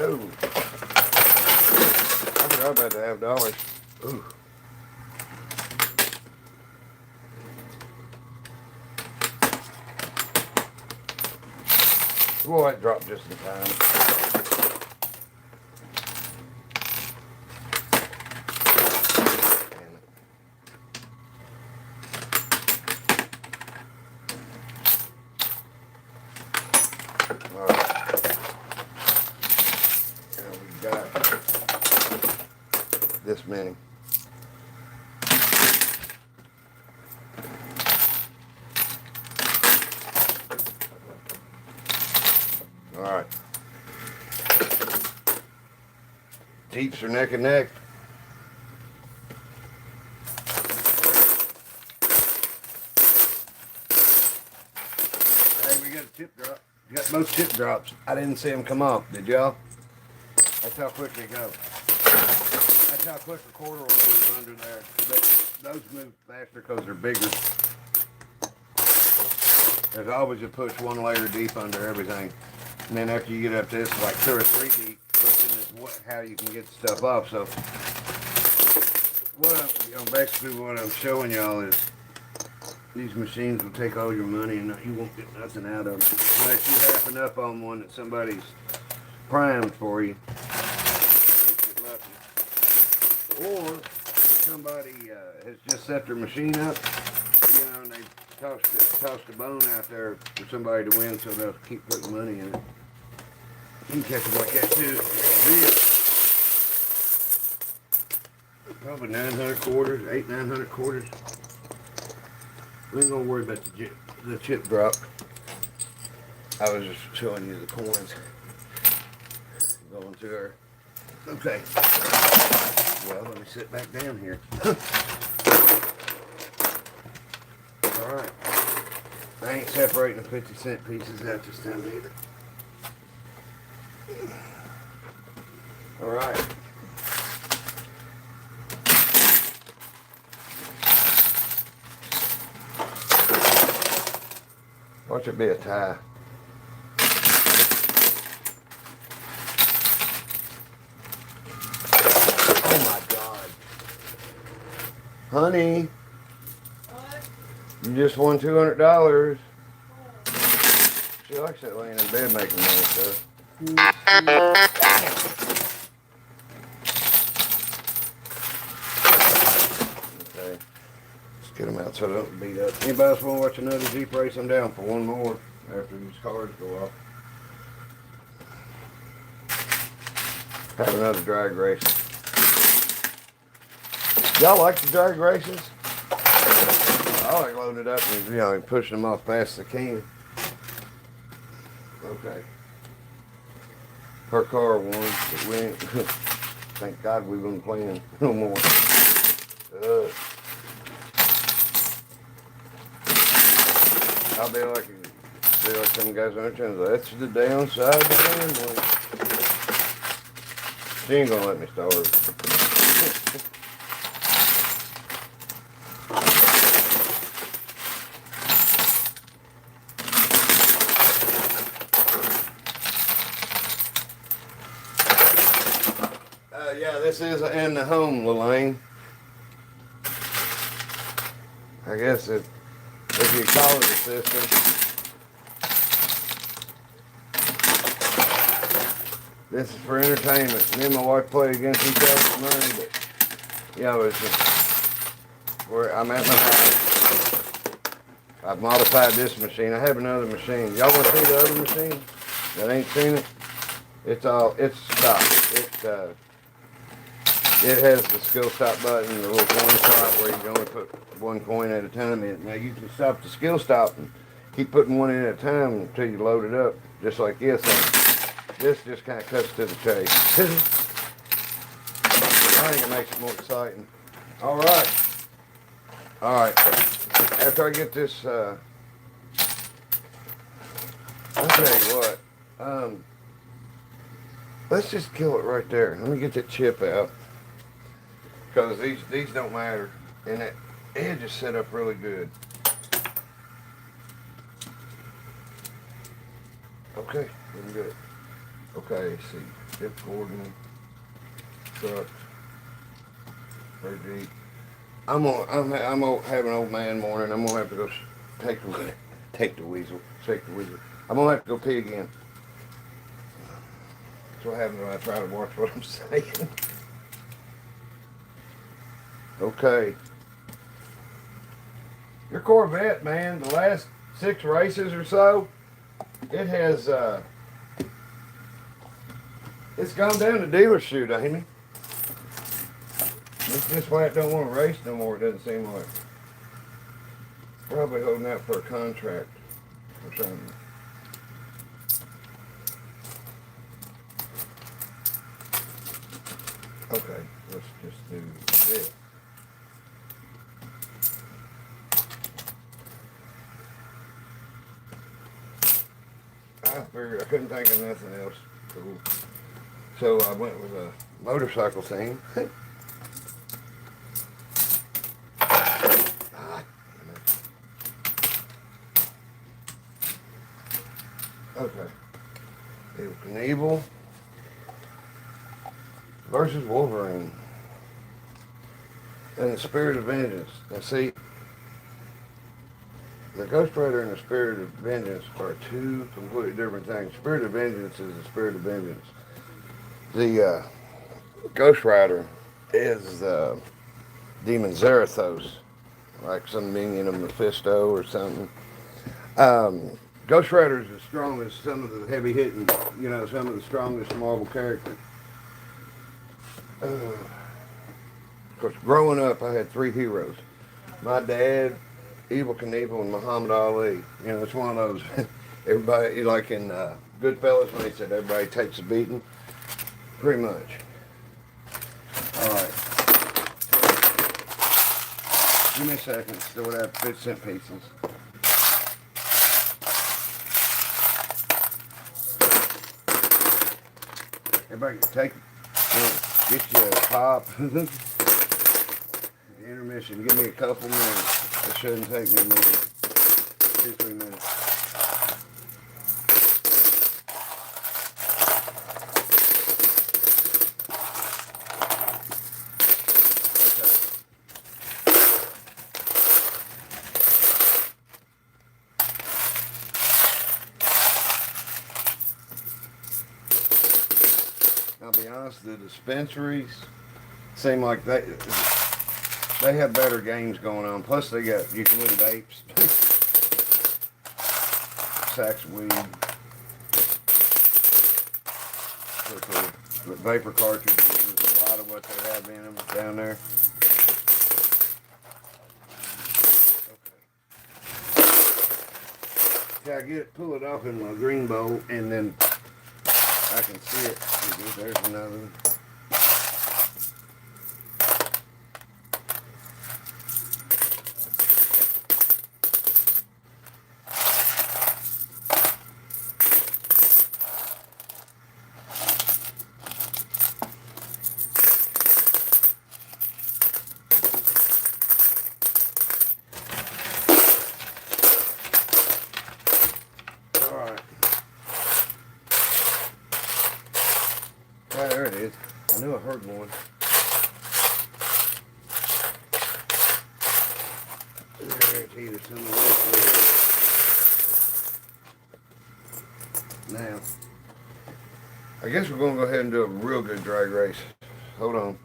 Oh, I forgot about the $1/2. Ooh. Boy, it dropped just in time. Damn it. All right. Got this many. All right. Jeeps are neck and neck. Hey, we got a tip drop. We got most tip drops. I didn't see them come off. Did y'all? That's how quick they go. That's how quick a quarter will move under there. But those move faster because they're bigger. There's always a push 1 layer deep under everything. And then after you get up to this, like 2 or 3 deep, pushing is how you can get the stuff off. So basically what I'm showing y'all is these machines will take all your money and you won't get nothing out of it. Unless you happen up on one that somebody's primed for you. Or if somebody has just set their machine up, and tossed a bone out there for somebody to win, so they'll keep putting money in it. You can catch them like that too. Probably 900 quarters, 900 quarters. We ain't gonna worry about the chip drop. I was just showing you the coins going through her. Okay. Well, let me sit back down here. Alright. I ain't separating the 50-cent pieces out this time either. Alright. Watch it be a tie. Oh my God. Honey. What? You just won $200. She likes that laying in bed making money stuff. Okay. Let's get them out so they don't beat up. Anybody else want to watch another Jeep race? I'm down for one more after these cars go off. Have another drag race. Y'all like the drag races? I like loading it up and pushing them off fast as I can. Okay. Her car won, but we ain't. Thank God we wasn't playing no more. I'll be like some guys on the channel. That's the downside of gambling. She ain't gonna let me start. Yeah, this is in the home, Lane. I guess if you call it a system. This is for entertainment. Me and my wife play against each other for money, but it's just where I'm at my house. I've modified this machine. I have another machine. Y'all want to see the other machine? That ain't seen it? It's stock. It has the skill stop button, the little coin slot where you can only put one coin at a time in. Now you can stop the skill stop and keep putting one in at a time until you load it up, just like this. This just kind of cuts to the chase. I think it makes it more exciting. All right. After I get this, I'll tell you what. Let's just kill it right there. Let me get that chip out. Because these don't matter. And that edge is set up really good. Okay, looking good. Okay, let's see. Dip Gordon. Trucks. Jeep. I'm gonna have an old man morning. I'm gonna have to go take the weasel. I'm gonna have to go pee again. That's what happens when I try to watch what I'm saying. Okay. Your Corvette, man, the last 6 races or so, it has, it's gone down the dealer chute, ain't it? It's just why it don't want to race no more, it doesn't seem like. Probably holding out for a contract or something. Okay, let's just do this. I figured I couldn't think of nothing else cool. So I went with a motorcycle theme. Okay. Evel Knievel versus Wolverine. And the Spirit of Vengeance. Now see, the Ghost Rider and the Spirit of Vengeance are two completely different things. Spirit of Vengeance is the Spirit of Vengeance. The Ghost Rider is Demon Zarathos. like some minion of Mephisto or something. Ghost Rider is as strong as some of the heavy hitting, some of the strongest Marvel characters. Of course, growing up, I had three heroes. My dad, Evil Knievel, and Muhammad Ali. It's one of those. Everybody, like in Goodfellas, when he said everybody takes a beating. Pretty much. All right. Give me a second. Still have 50-cent pieces. Everybody take it. Get you a pop. Intermission. Give me a couple minutes. It shouldn't take me a minute. 2-3 minutes. I'll be honest, the dispensaries seem like they have better games going on. Plus, you can win vapes, sacks of weed, the vapor cartridges. There's a lot of what they have in them down there. Okay. Yeah, pull it off in my green bowl, and then I can see it. There's another one. Ah, there it is. I knew I heard one. There's either some of this. Now, I guess we're going to go ahead and do a real good drag race. Hold on.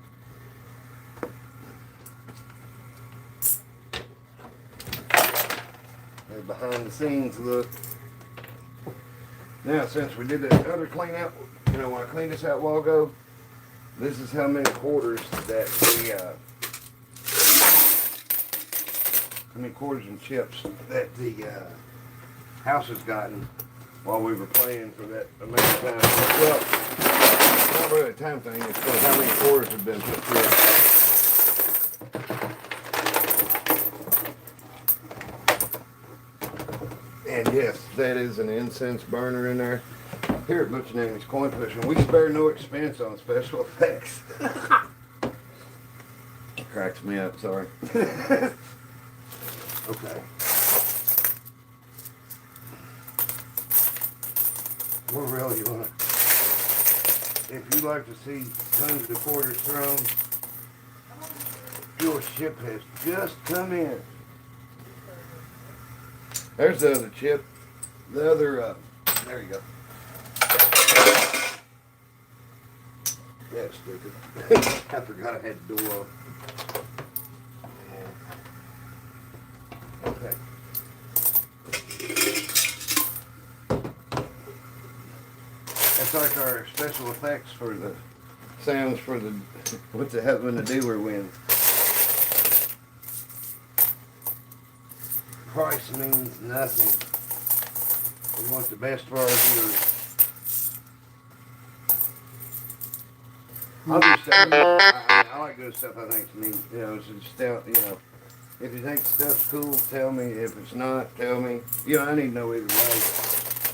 A behind the scenes look. Now, since we did that other clean out, when I cleaned this out a while ago, this is how many quarters that how many quarters and chips that the house has gotten while we were playing for that amount of time. Well, it's not really a time thing, it's just how many quarters have been put through it. And yes, that is an incense burner in there. Here at Butch name is Coinpushing. We spare no expense on special effects. Cracks me up, sorry. Okay. We're really gonna, if you like to see tons of quarters thrown, your ship has just come in. There's the other chip. The other, there you go. Yeah, stupid. I forgot I had the door off. Okay. That's like our special effects for the sounds for the what's the hell when the doer wins. Price means nothing. We want the best for our viewers. I'll just say, I like good stuff. I think it's neat. It's just if you think stuff's cool, tell me. If it's not, tell me. I need to know either way.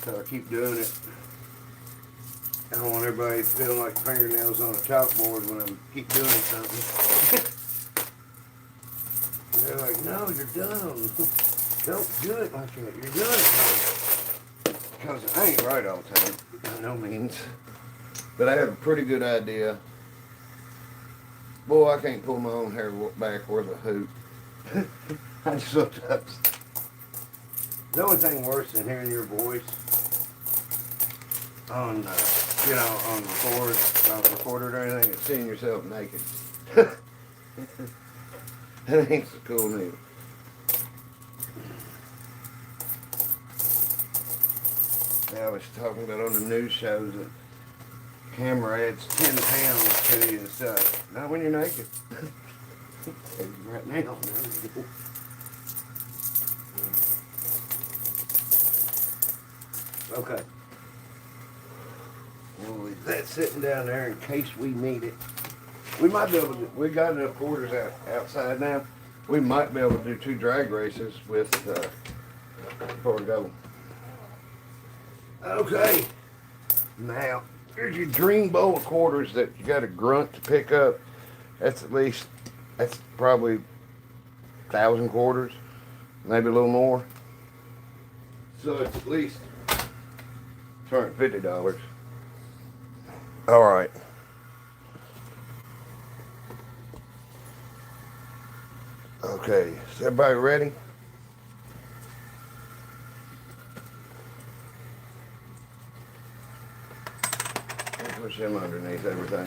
So I keep doing it. I don't want everybody feeling like fingernails on a chalkboard when I keep doing something. And they're like, no, you're dumb. Don't do it like that. You're doing it wrong. Because I ain't right all the time, by no means. But I have a pretty good idea. Boy, I can't pull my own hair back worth a hoot. I just looked up. The only thing worse than hearing your voice on, on recorded or anything, is seeing yourself naked. That ain't so cool neither. I was talking about on the news shows that camera adds 10 pounds to you and stuff. Not when you're naked. Right now. Okay. We'll leave that sitting down there in case we need it. We might be able to, we got enough quarters outside now. We might be able to do 2 drag races with, before we go. Okay. Now, here's your dream bowl of quarters that you got a grunt to pick up. That's probably 1,000 quarters, maybe a little more. So it's at least $250. All right. Okay, is everybody ready? Push them underneath everything.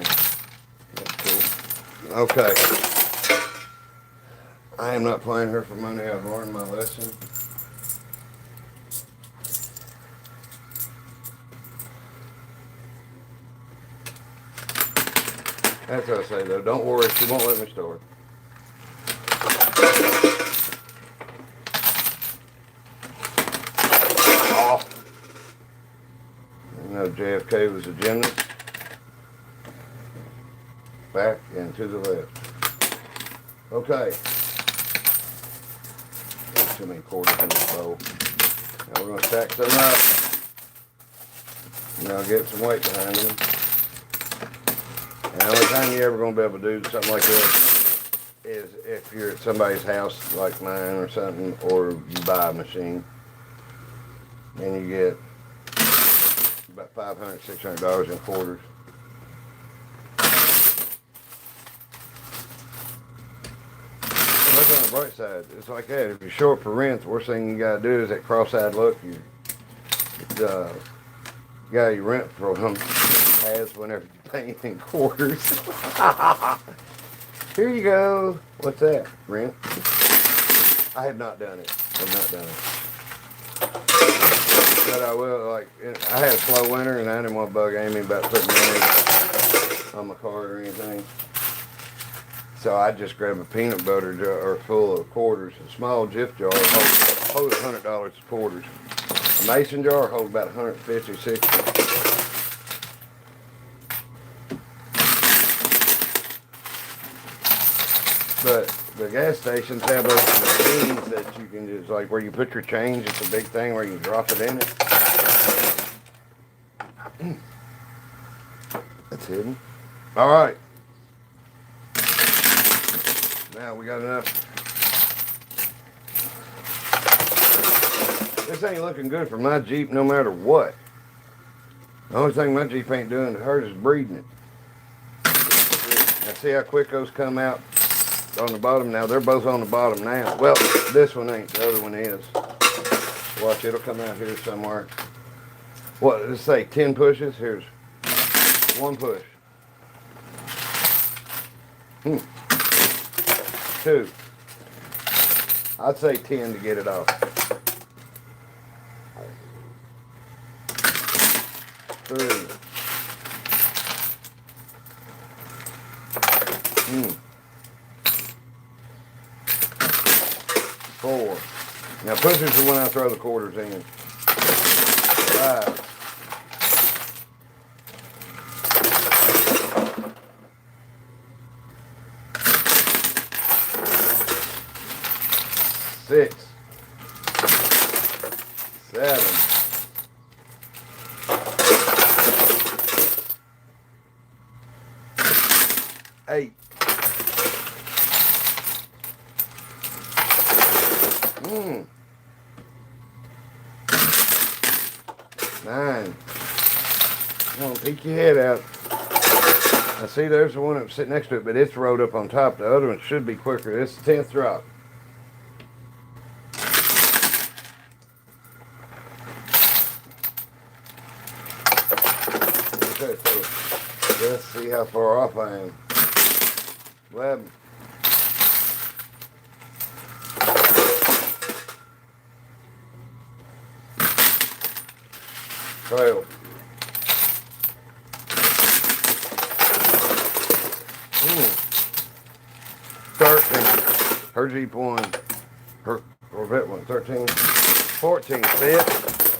That's cool. Okay. I am not playing her for money. I've learned my lesson. That's what I say though. Don't worry, she won't let me start. Off. You know JFK was a gymnast. Back and to the left. Okay. There's too many quarters in this bowl. Now we're going to stack some up. And I'll get some weight behind them. And the only time you're ever going to be able to do something like this is if you're at somebody's house like mine or something, or you buy a machine. And you get about $500, $600 in quarters. Look on the bright side. It's like that. If you're short for rent, the worst thing you gotta do is that cross-eyed look. The guy you rent from has whenever you pay in quarters. Here you go. What's that? Rent? I have not done it. I've not done it. But I will. Like, I had a slow winter, and I didn't want to bug Amy about putting money on my card or anything. So I just grabbed a peanut butter jar full of quarters. A small Jif jar holds $100 of quarters. A mason jar holds about 150, 60. But the gas stations have those machines that you can just, like where you put your change. It's a big thing where you drop it in it. That's hidden. All right. Now we got enough. This ain't looking good for my Jeep no matter what. The only thing my Jeep ain't doing to hers is breeding it. Now see how quick those come out on the bottom? Now they're both on the bottom now. Well, this one ain't, the other one is. Watch, it'll come out here somewhere. What, let's say 10 pushes? Here's 1 push. 2. I'd say 10 to get it off. 3. 4. Now pushes are when I throw the quarters in. 5. 6. 7. 8. 9. Come on, peek your head out. I see there's the one that's sitting next to it, but it's rolled up on top. The other one should be quicker. It's the 10th drop. Okay, so let's see how far off I am. 11. 12. 12. Ooh. 13. Her Jeep won. Her Corvette won. 13. 14. See it?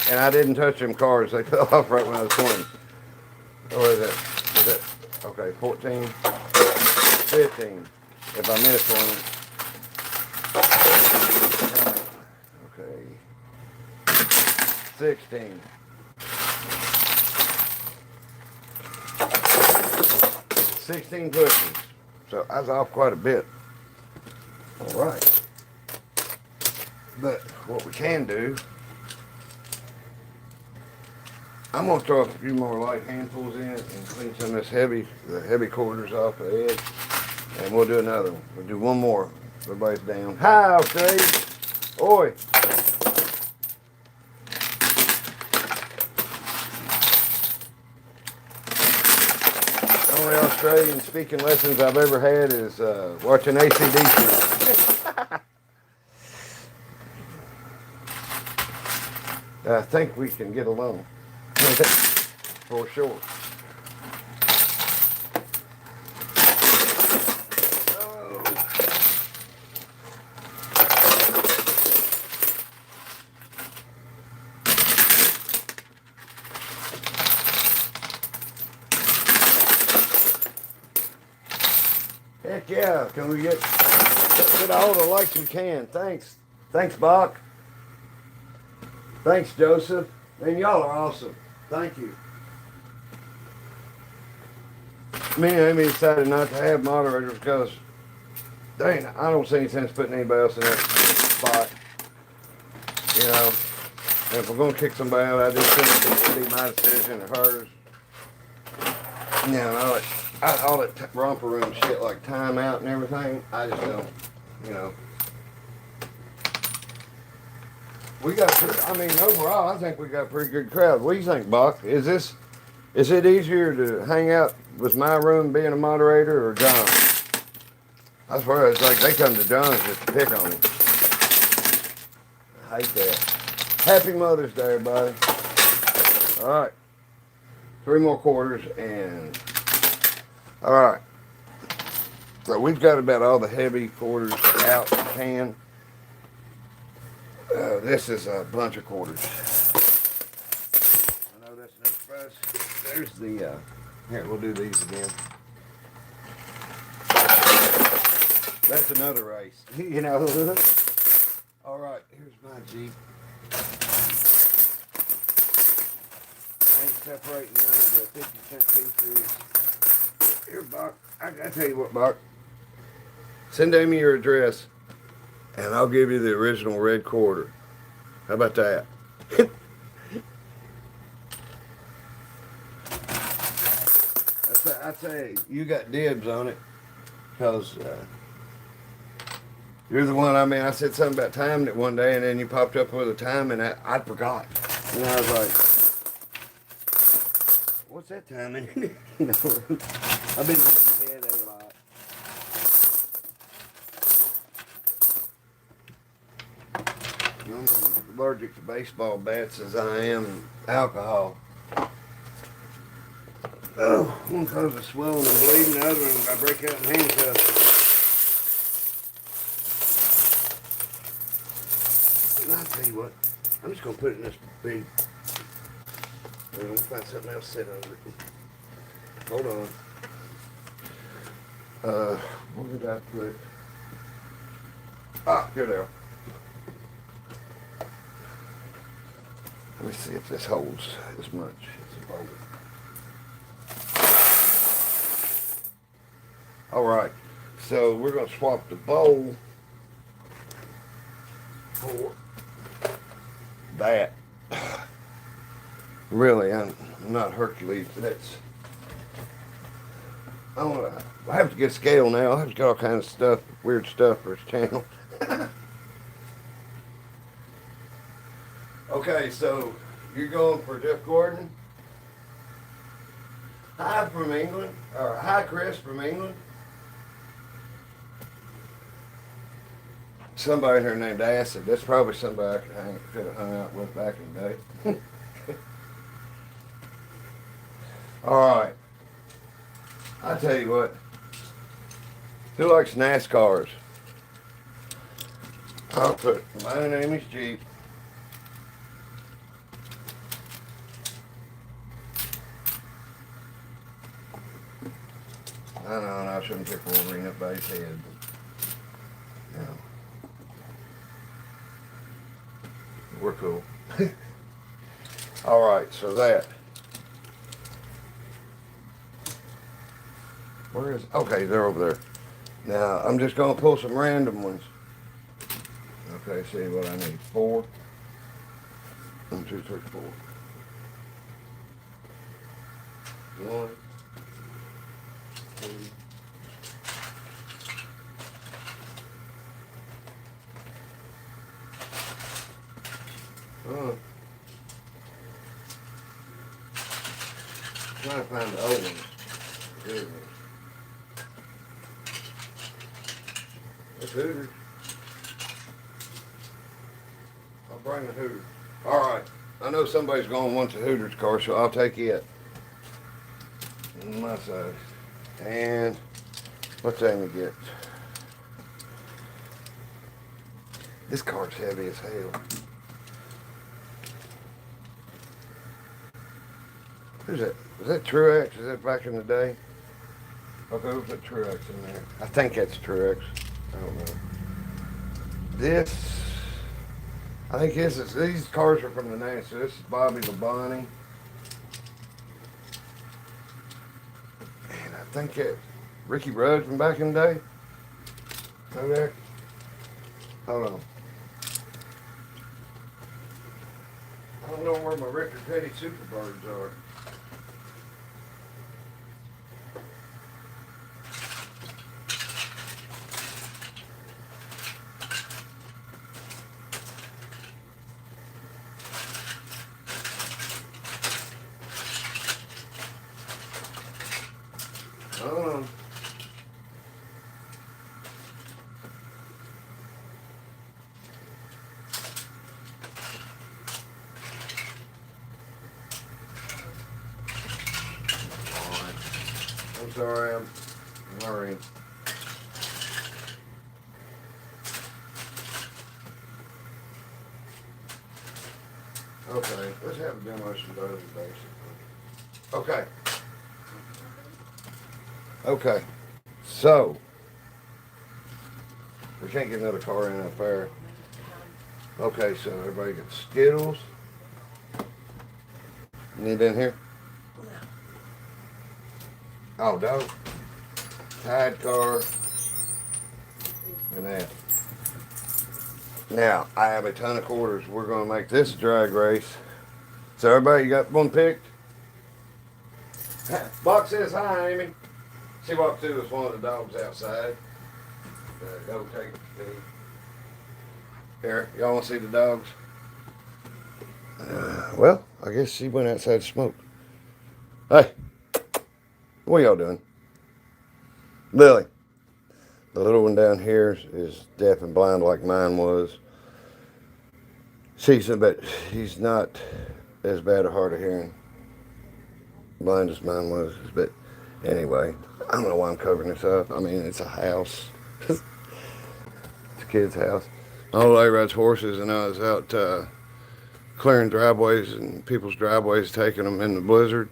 And I didn't touch them cars. They fell off right when I was pointing. Or is that? Is that? Okay, 14. 15. If I miss one. Okay. 16. 16 pushes. So I was off quite a bit. All right. But what we can do, I'm gonna throw a few more light handfuls in and clean some of the heavy quarters off the edge. And we'll do another one. We'll do one more. Everybody's down. Hi, Australia. Oi. The only Australian speaking lessons I've ever had is watching ACDC. I think we can get along. For sure. Heck yeah, can we get all the likes we can? Thanks. Thanks, Bach. Thanks, Joseph. Man, y'all are awesome. Thank you. Me and Amy decided not to have moderators because, dang, I don't see any sense putting anybody else in that spot. You know, and if we're going to kick somebody out, I just think it would be my decision or hers. You know, all that romper room shit like timeout and everything, I just don't, you know. We got, I mean, overall, I think we got a pretty good crowd. What do you think, Bach? Is it easier to hang out with my room being a moderator or John? I swear, it's like they come to John's just to pick on him. I hate that. Happy Mother's Day, everybody. All right. 3 more quarters and, all right. So we've got about all the heavy quarters out the can. This is a bunch of quarters. I know that's no fuss. There's the, here, we'll do these again. That's another race, you know. All right, here's my Jeep. I ain't separating none of the 50-cent pieces. Here, Buck, I tell you what, Buck. Send Amy your address, and I'll give you the original red quarter. How about that? I say you got dibs on it, because you're the one. I mean, I said something about timing it one day, and then you popped up with a time, and I forgot. And I was like, "What's that timing?" You know, I've been hitting my head a lot. I'm as allergic to baseball bats as I am alcohol. Oh, one causes a swelling and bleeding, the other one I break out in handcuffs. And I'll tell you what, I'm just going to put it in this big, I'm going to find something else to sit over it. Hold on. What did I put? Ah, here they are. Let me see if this holds as much as it holds. All right, so we're going to swap the bowl for that. Really, I'm not Hercules. That's, I have to get a scale now. I have to get all kinds of stuff, weird stuff for this channel. Okay, so you're going for Jeff Gordon. Hi from England, or hi Chris from England. Somebody here named Acid. That's probably somebody I could have hung out with back in the day. Alright. I tell you what. Who likes NASCARs? I'll put mine and Amy's Jeep. I know, and I shouldn't pick Wolverine up by his head, but, you know. We're cool. Alright, so that. Where is, okay, they're over there. Now, I'm just going to pull some random ones. Okay, see what I need. 4. 1, 2, 3, 4. 1, 2. Trying to find the old ones. Good ones. That's Hooters. I'll bring the Hooters. Alright. I know somebody's going to want the Hooters car, so I'll take it. My size. And what's Amy get? This car's heavy as hell. Who's that? Was that Truex? Is that back in the day? Okay, we'll put Truex in there. I think that's Truex. I don't know. This, I think these cars are from the 90s. So this is Bobby Labonte. And I think it's Ricky Rudd from back in the day. Over there. Hold on. I don't know where my Rick and Teddy Superbirds are. I'm sorry, I'm worried. Okay, let's have a demolition dozen basically. Okay. Okay. So we can't get another car in up there. Okay, so everybody gets Skittles. Need in here? Oh, dope. Tide car. And that. Now, I have a ton of quarters. We're going to make this a drag race. So, everybody, you got one picked? Buck says hi, Amy. She walked through with one of the dogs outside. Go take a peek. Here, y'all want to see the dogs? Well, I guess she went outside to smoke. Hey. What y'all doing? Lily. The little one down here is deaf and blind like mine was. She's not as bad a hard of hearing. Blind as mine was. But anyway, I don't know why I'm covering this up. I mean, it's a house. It's a kid's house. My old lady rides horses, and I was out clearing driveways and people's driveways, taking them in the blizzard.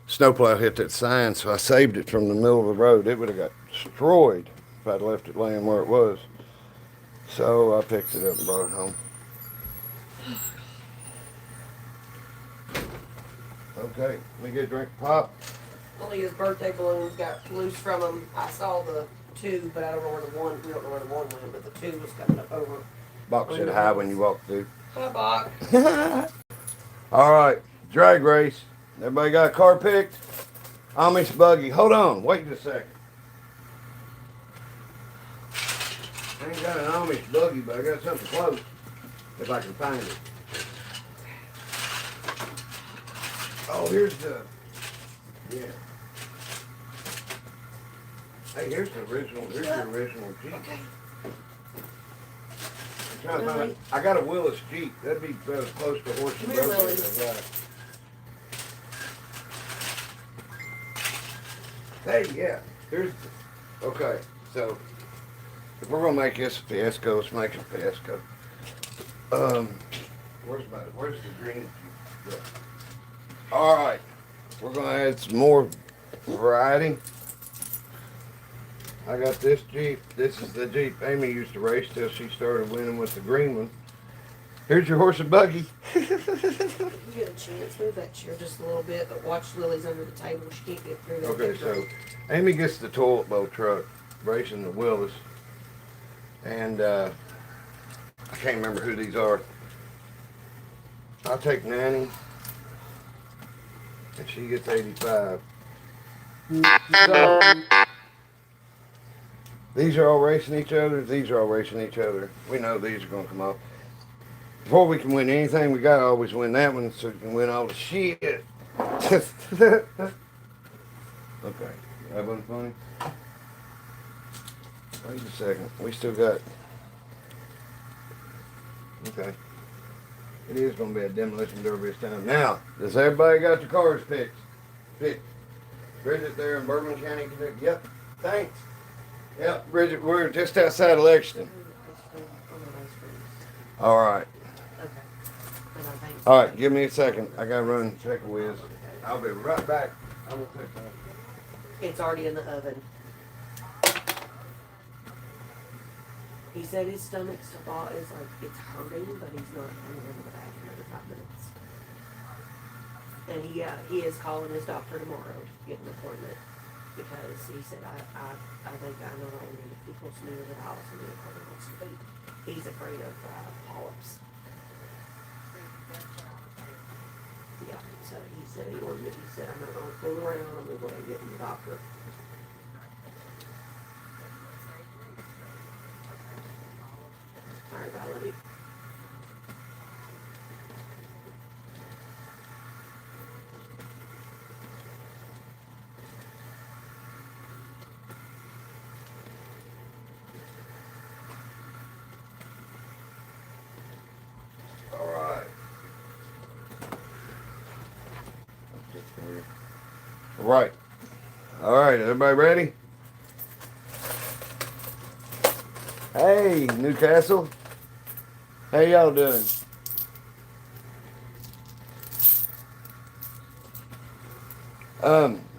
Snowplow hit that sign, so I saved it from the middle of the road. It would have got destroyed if I'd left it laying where it was. So I picked it up and brought it home. Okay, let me get a drink of pop. Only his birthday balloons got loose from him. I saw the 2, but I don't know where the 1, we don't know where the 1 went, but the 2 was coming up over. Bach said hi when you walked through. Hi, Bach. All right, drag race. Everybody got a car picked? Amish buggy. Hold on, wait just a second. I ain't got an Amish buggy, but I got something close. If I can find it. Oh, here's the, yeah. Hey, here's the original Jeep. Okay. I'm trying to find it. I got a Willis Jeep. That'd be about as close to horse and buggy as I got. Hey, yeah. Okay, so if we're gonna make this a fiasco, let's make it a fiasco. Where's the green? Yeah. All right, we're gonna add some more variety. I got this Jeep. This is the Jeep Amy used to race till she started winning with the green one. Here's your horse and buggy. If you get a chance, move that chair just a little bit, but watch Lily's under the table. She can't get through that. Okay, so Amy gets the toilet bowl truck racing the Willis. And I can't remember who these are. I'll take Nanny. And she gets 85. So, these are all racing each other. These are all racing each other. We know these are going to come off. Before we can win anything, we got to always win that one so we can win all the shit. Okay. That wasn't funny? Wait a second. We still got... Okay. It is going to be a demolition derby this time. Now, does everybody got your cars fixed? Bridget there in Bourbon County. Yep. Thanks. Yep, Bridget, we're just outside of Lexington. All right. All right, give me a second. I got to run and check a whiz. I'll be right back. I will take that. It's already in the oven. He said his stomach's about is like it's hurting, but he's not going to the back in another 5 minutes. And he is calling his doctor tomorrow to get an appointment because he said I think I not only the people's near the house and the apartments, but he's afraid of polyps. Yeah, so he said I'm not going to fool around. I'm going to go and get the doctor. All right, I love you. All right. All right. All right, everybody ready? Hey, Newcastle. How y'all doing?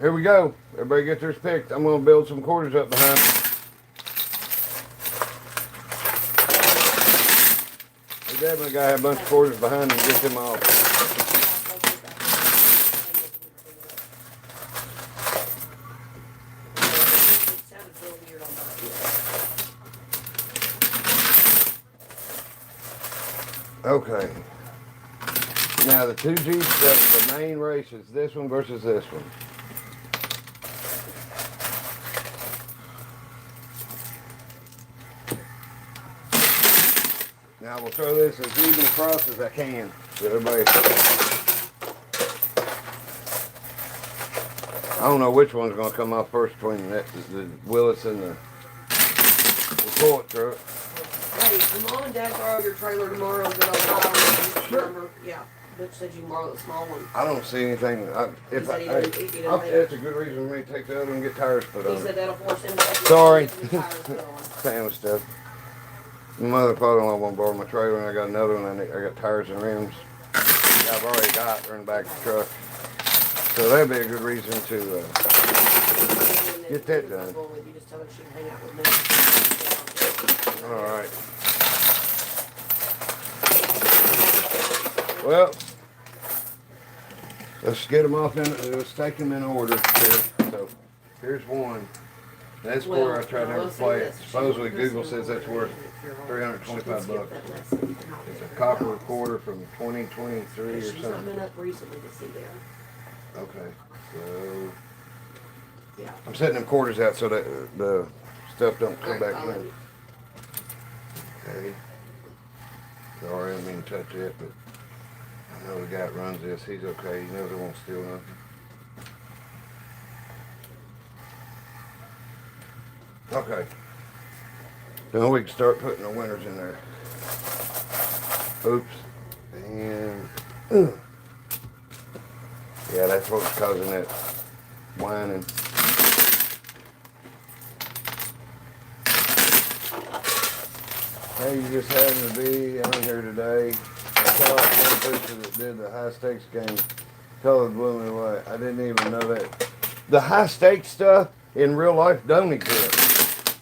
Here we go. Everybody get theirs picked. I'm gonna build some quarters up behind me. We definitely gotta have a bunch of quarters behind me and get them off. Okay. Now the two Jeeps, the main race is this one versus this one. Now we'll throw this as even across as I can. So everybody. I don't know which one's going to come off first between the Willis and the toilet truck. Hey, can Mom and Dad borrow your trailer tomorrow and get on the Sure. Yeah. Butch said you can borrow the small one. I don't see anything. That's a good reason for me to take the other one and get tires put on. He said that'll force him to Sorry. get tires put on. Family stuff. My mother and father-in-law won't borrow my trailer, and I got another one. I got tires and rims. I've already got. They're in the back of the truck. So that'd be a good reason to get that done. You just tell her she can hang out with me. All right. Well, let's get them off in. Let's take them in order here. So here's one. That's where I tried to have a play it. Supposedly Google says that's worth $325. It's a copper recorder from 2023 or She's not something. been up recently to see there. Okay, so Yeah. I'm setting them quarters out so that the stuff don't come back in. Okay. Sorry, I didn't mean to touch it, but I know the guy that runs this. He's okay. He knows I won't steal nothing. Okay. Now we can start putting the winners in there. Oops. And yeah, that's what's causing that whining. Hey, you just happened to be on here today. I saw a Coinpushing that did the high stakes game. Color blew me away. I didn't even know that. The high stakes stuff in real life don't exist.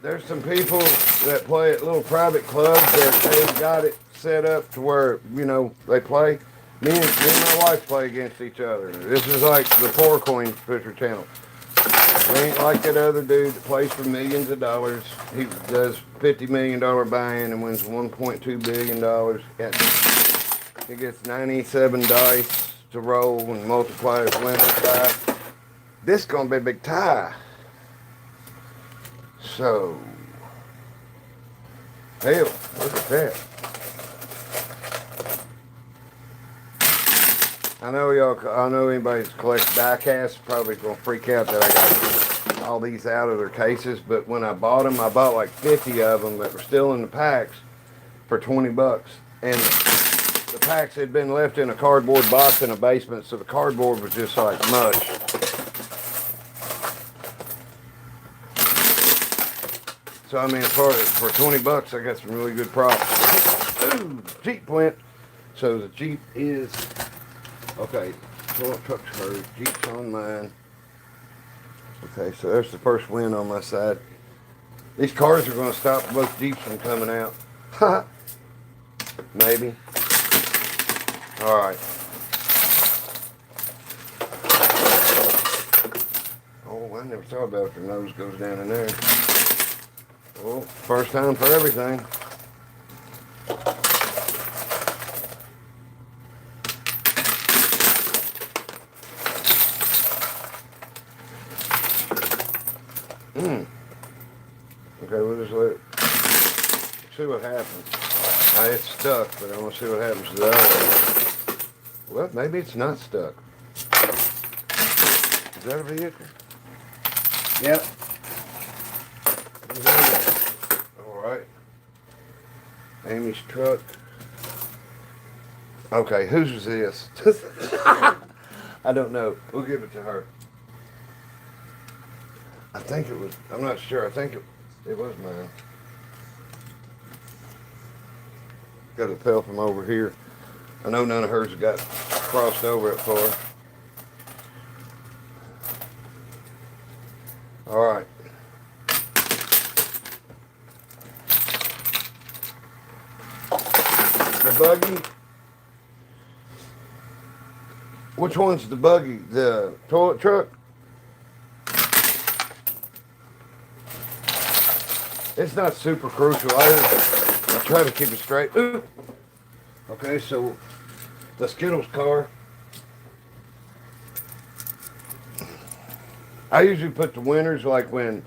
There's some people that play at little private clubs that they've got it set up to where, you know, they play. Me and my wife play against each other. This is like the poor Coinpushing channel. We ain't like that other dude that plays for millions of dollars. He does $50 million buy-in and wins $1.2 billion. He gets 97 dice to roll and multiply his winners by. This gonna be a big tie. So, hell, look at that. I know anybody that collects die casts probably gonna freak out that I got all these out of their cases, but when I bought them, I bought like 50 of them that were still in the packs for 20 bucks. And the packs had been left in a cardboard box in a basement, so the cardboard was just like mush. So I mean, for 20 bucks, I got some really good props. Ooh, Jeep went. So the Jeep is, okay, truck's hers, Jeep's on mine. Okay, so there's the first win on my side. These cars are going to stop both Jeeps from coming out. Ha! Maybe. Alright. Oh, I never thought about if the nose goes down in there. Well, first time for everything. Okay, we'll just see what happens. It's stuck, but I want to see what happens to the other one. Well, maybe it's not stuck. Is that a vehicle? Yep. Alright. Amy's truck. Okay, whose was this? I don't know. We'll give it to her. I think it was, I'm not sure. I think it was mine. Got a fell from over here. I know none of hers got crossed over it far. Alright. The buggy. Which one's the buggy? The toilet truck? It's not super crucial. I try to keep it straight. Ooh. Okay, so the Skittles car. I usually put the winners, like when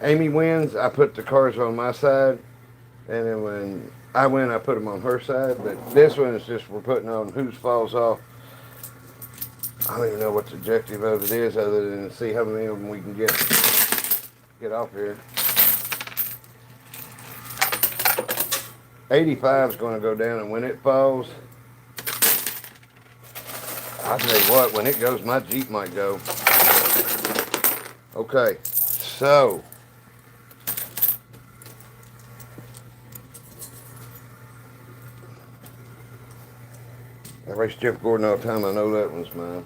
Amy wins, I put the cars on my side. And then when I win, I put them on her side. But this one is just we're putting on whose falls off. I don't even know what the objective of it is other than to see how many of them we can get off here. 85 is going to go down, and when it falls, I'll tell you what, when it goes, my Jeep might go. Okay, so I race Jeff Gordon all the time. I know that one's mine.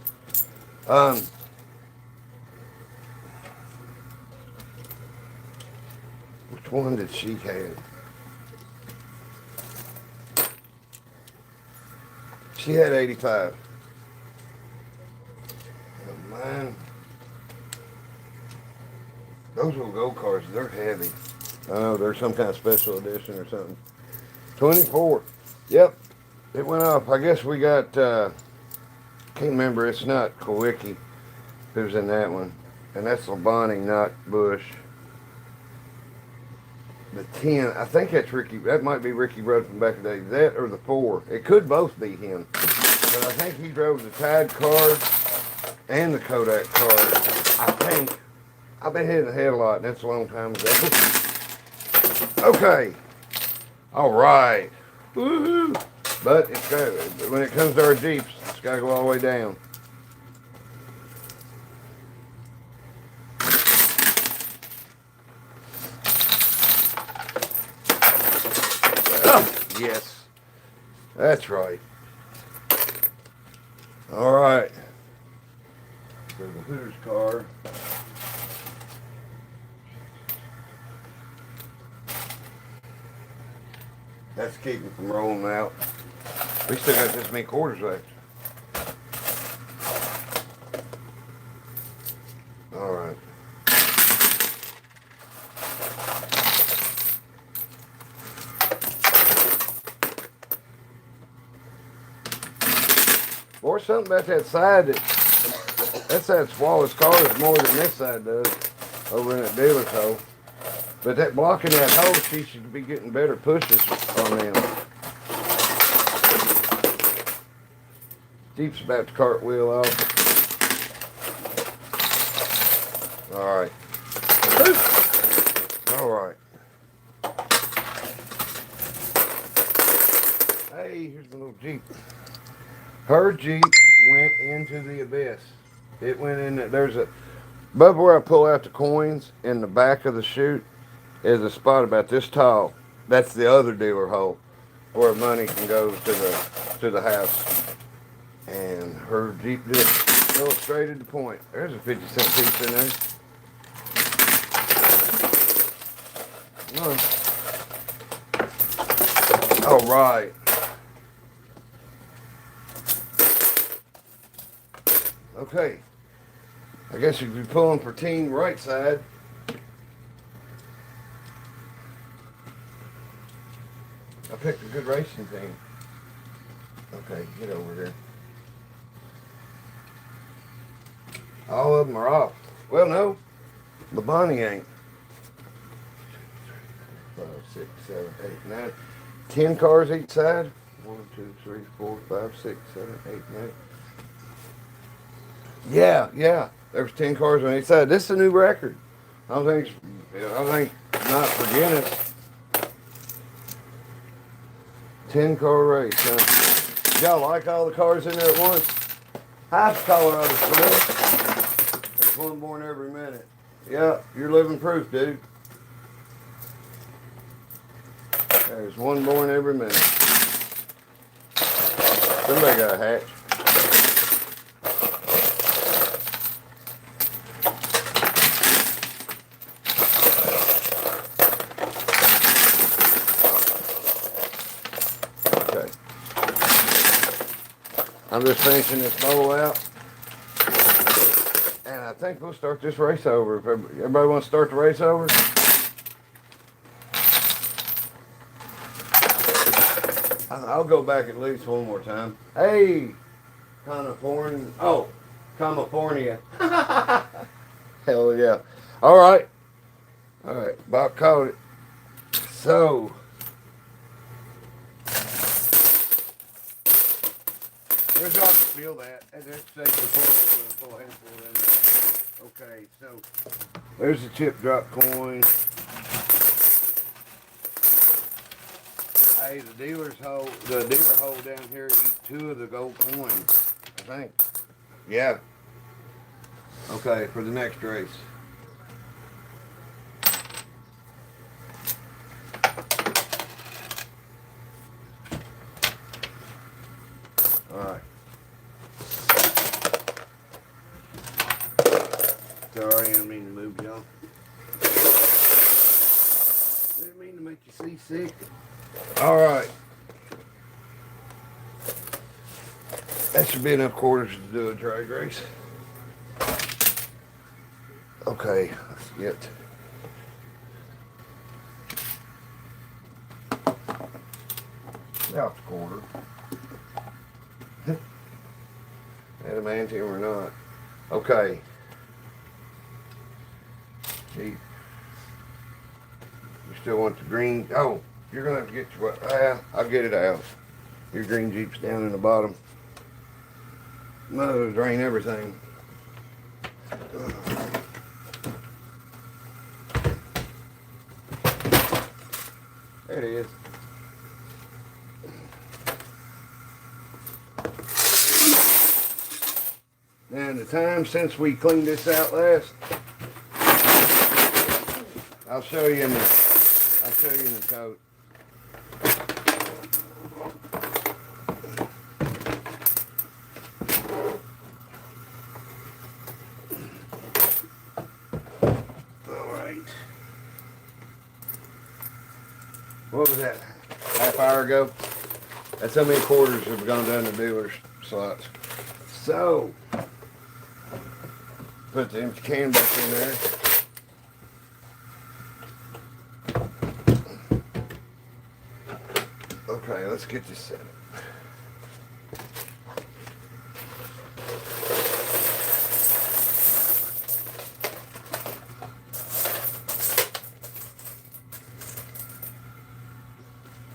Which one did she have? She had 85. Mine. Those little gold cars, they're heavy. I know, they're some kind of special edition or something. 24. Yep. It went off. I guess we got, can't remember, it's not Kowicki who's in that one. And that's Labonte, not Bush. The 10, I think that's Ricky, that might be Ricky Rudd from back in the day. That or the 4. It could both be him. But I think he drove the Tide car and the Kodak car. I think. I've been hitting the head a lot, and that's a long time ago. Okay. All right. Woohoo. But it's got, when it comes to our Jeeps, it's got to go all the way down. Yes. That's right. All right. So the Hooters car. That's keeping from rolling out. We still got this many quarters left. All right. Or something about that side that side swallows cars more than this side does over in that dealer's hole. But that blocking that hole, she should be getting better pushes on them. Jeep's about to cartwheel off. All right. All right. Hey, here's the little Jeep. Her Jeep went into the abyss. It went in there. There's a, above where I pull out the coins in the back of the chute is a spot about this tall. That's the other dealer hole where money can go to the house. And her Jeep just illustrated the point. There's a 50-cent piece in there. All right. Okay. I guess you'd be pulling for team right side. I picked a good racing team. Okay, get over here. All of them are off. Well, no. The Bonnie ain't. 5, 6, 7, 8, 9. 10 cars each side. 1, 2, 3, 4, 5, 6, 7, 8, 9. Yeah. There's 10 cars on each side. This is a new record. I think not for Guinness. 10 car race, huh? Y'all like all the cars in there at once? Hi, Colorado Springs. There's one born every minute. Yeah, you're living proof, dude. There's one born every minute. Somebody got a hatch. Okay. I'm just finishing this bowl out. And I think we'll start this race over. If everybody wants to start the race over? I'll go back at least one more time. Hey, California. Oh, California. Hell yeah. All right. Bob caught it. So, where's y'all to feel that? And there's section 4 with a full handful in there. Okay, so there's the chip drop coin. Hey, the dealer hole down here eat 2 of the gold coins, I think. Yeah. Okay, for the next race. Alright. Sorry, I didn't mean to move y'all. Didn't mean to make you seasick. Alright. That should be enough quarters to do a drag race. Okay, let's get out the quarter. Adamantium or not. Okay. See, you still want the green? Oh, you're gonna have to get your. I'll get it out. Your green Jeep's down in the bottom. No, drain everything. There it is. Now, the time since we cleaned this out last, I'll show you in the coat. what was that? Half hour ago? That's how many quarters have gone down the dealer's slots. So, put the empty can back in there. Okay, let's get this set up.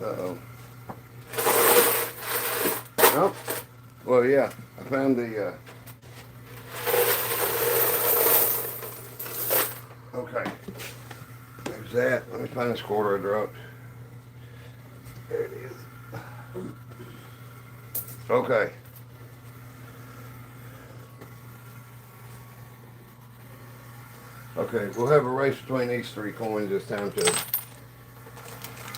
Uh-oh. Nope. Well, yeah, I found the, okay. There's that. Let me find this quarter I dropped. There it is. Okay. Okay, we'll have a race between these three coins this time too.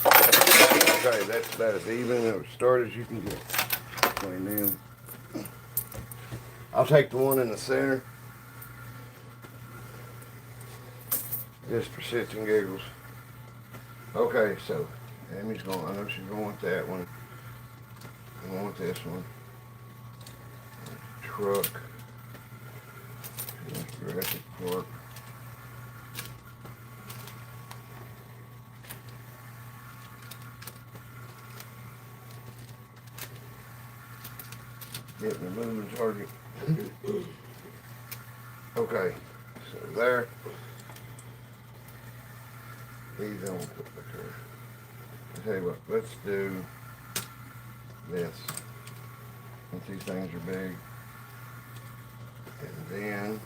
Okay, that's about as even or start as you can get between them. I'll take the one in the center. Just for shits and giggles. Okay, so Amy's going. I know she's going with that one. I'm going with this one. Truck. Jurassic Park. Getting the moving target. Okay, so there. These I won't put back there. I'll tell you what, let's do this. Since these things are big. And then.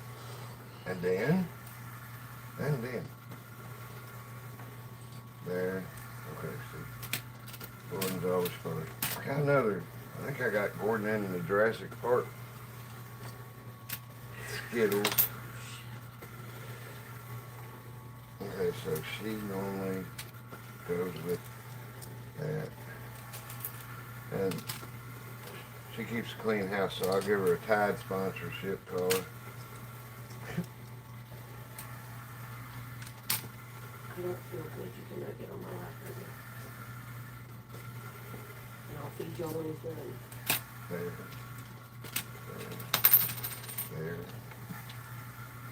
There. Okay, see. Gordon's always first. I got another. I think I got Gordon in the Jurassic Park Skittles. Okay, so she normally goes with that. And she keeps a clean house, so I'll give her a Tide sponsorship card. I don't feel good. You cannot get on my lap right now. And I'll feed y'all when he's done. There.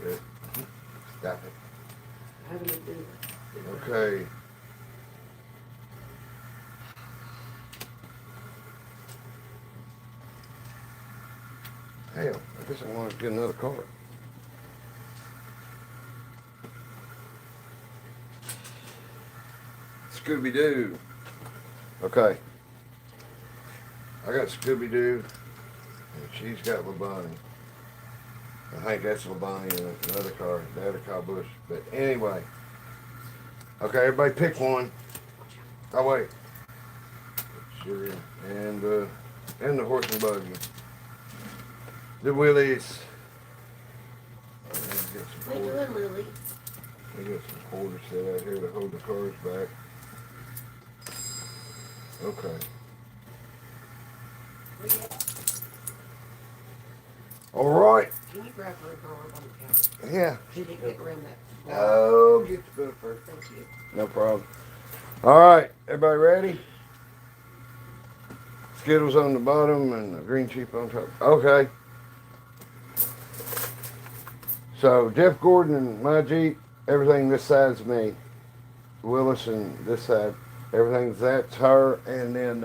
There. Stop it. I haven't been doing it. Okay. Hell, I guess I want to get another card. Scooby-Doo. Okay. I got Scooby-Doo, and she's got Labonte. I think that's Labonte in another card. The other card Bush. But anyway. Okay, everybody pick one. Oh, wait. Sugar. And the horse and buggy. The Willies. How you doing, Lily? We got some quarters set out here to hold the cards back. Okay. All right. Can you grab her and throw her on the counter? Yeah. She didn't get around that. Oh, get the book first. Thank you. No problem. All right, everybody ready? Skittles on the bottom and the green sheep on top. Okay. So Jeff Gordon and my Jeep, everything this side's me. Willis and this side, that's her. And then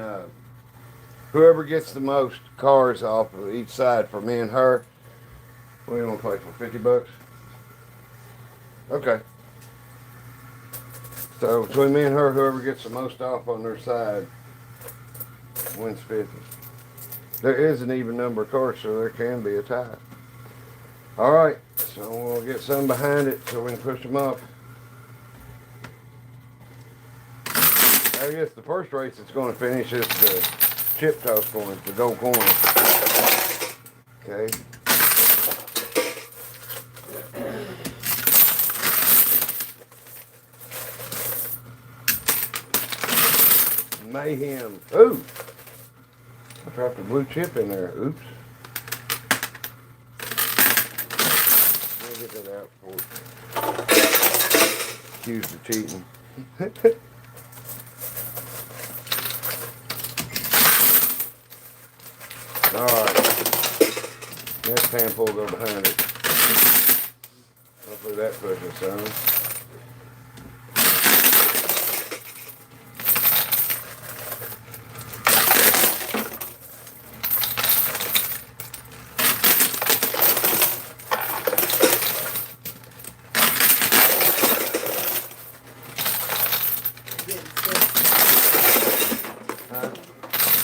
whoever gets the most cars off of each side for me and her, what do you want to play for, $50? Okay. So between me and her, whoever gets the most off on their side wins 50. There is an even number of cars, so there can be a tie. All right, so we'll get some behind it so we can push them up. I guess the first race that's going to finish is the chip toss coins, the gold coins. Okay. Mayhem. Ooh! I dropped a blue chip in there. Oops. Let me get that out for you. Excuse the cheating. Alright. Next handful will go behind it. Hopefully that pushes some.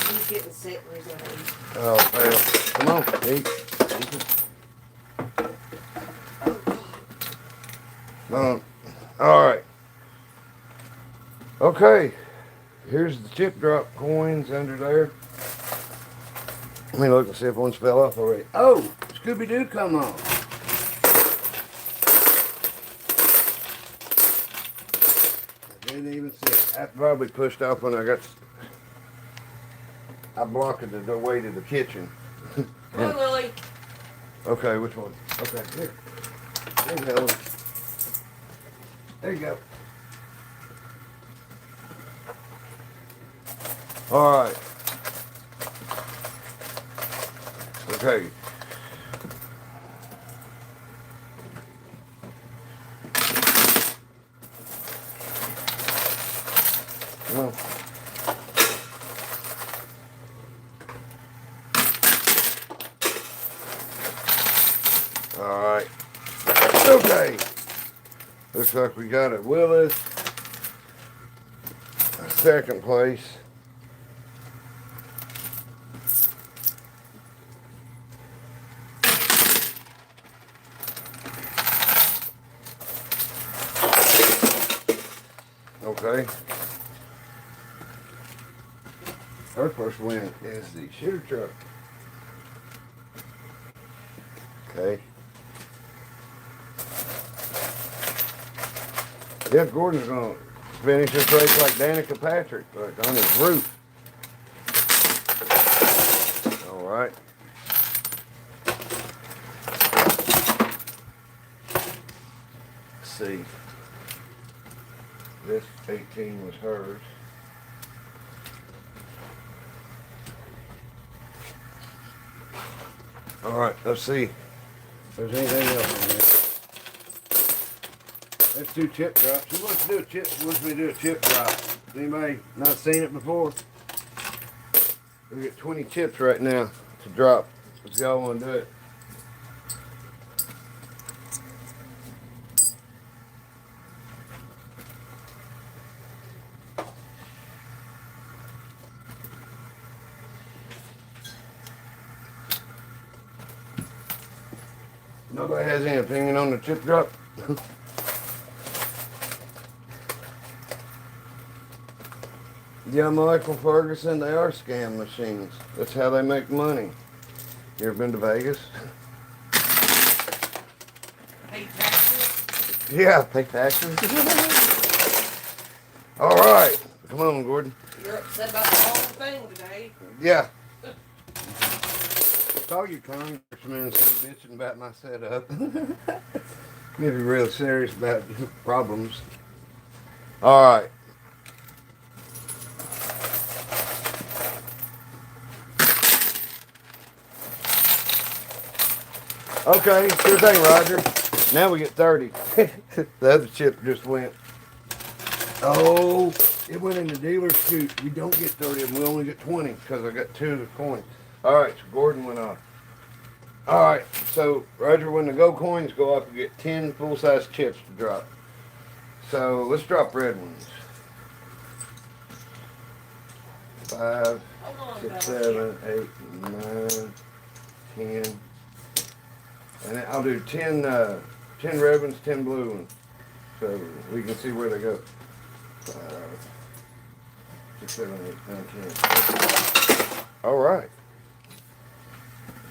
He's getting sick where he's not eating. Oh, well. Come on, eat. Alright. Okay. Here's the chip drop coins under there. Let me look and see if one fell off already. Oh, Scooby-Doo come off. I didn't even see it. That probably pushed off when I blocked the way to the kitchen. Come on, Lily. Okay, which one? Okay, here. There you go. There you go. All right. Okay. Come on. All right. Okay. Looks like we got it. Willis. Second place. Okay. Our first win is the shooter truck. Okay. Jeff Gordon's gonna finish this race like Danica Patrick, like on his roof. All right. Let's see. This 18 was hers. All right, let's see if there's anything else in there. Let's do chip drops. Who wants to do a chip? Who wants me to do a chip drop? Anybody not seen it before? We got 20 chips right now to drop. If y'all want to do it. Nobody has any opinion on the chip drop? Yeah, Michael Ferguson, they are scam machines. That's how they make money. You ever been to Vegas? Pay taxes. Yeah, pay taxes. All right. Come on, Gordon. You're upset about the whole thing today. Yeah. Saw you congressman still bitching about my setup. Maybe real serious about problems. All right. Okay, sure thing, Roger. Now we get 30. The other chip just went. Oh, it went in the dealer's chute. We don't get 30 of them. We only get 20 because I got 2 of the coins. All right, so Gordon went off. All right, so Roger, when the go coins go up, you get 10 full-size chips to drop. So let's drop red ones. 5, 6, 7, 8, 9, 10. And then I'll do 10 red ones, 10 blue ones. So we can see where they go. 5, 6, 7, 8, 9, 10. All right.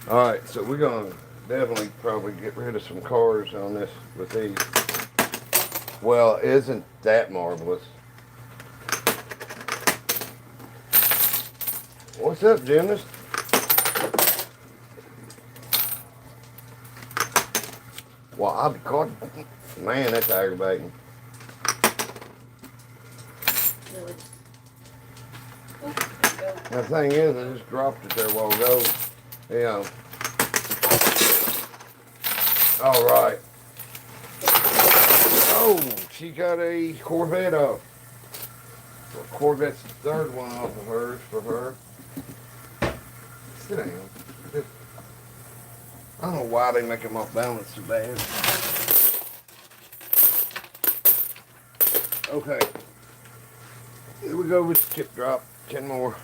All right, so we're going to definitely probably get rid of some cars on this with these. Well, isn't that marvelous? What's up, gymnast? Well, I'll be caught. Man, that's aggravating. Really? The thing is, I just dropped it there a while ago. Yeah. All right. Oh, she got a Corvette off. Corvette's the third one off of hers for her. Sit down. I don't know why they make them off balance so bad. Okay. Here we go with the tip drop. 10 more.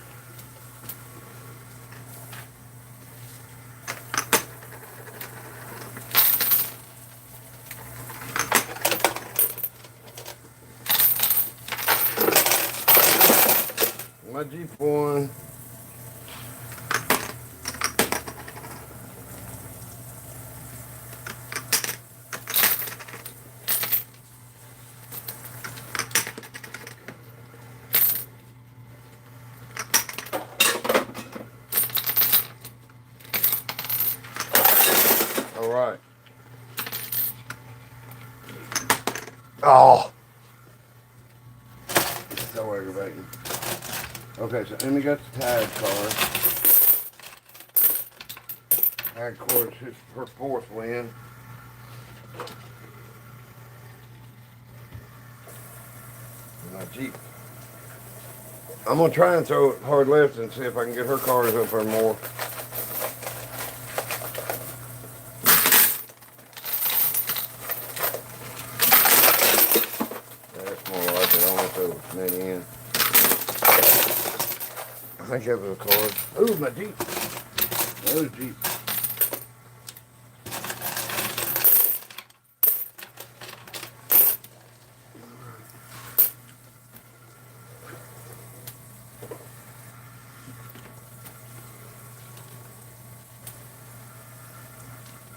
My Jeep one. All right. Oh. So aggravating. Okay, so Emmy got the tag card. Tag card's her fourth win. My Jeep. I'm gonna try and throw it hard left and see if I can get her cars up there more. That's more like it. I want to throw many in. I think that was a card. Ooh, my Jeep. Another Jeep.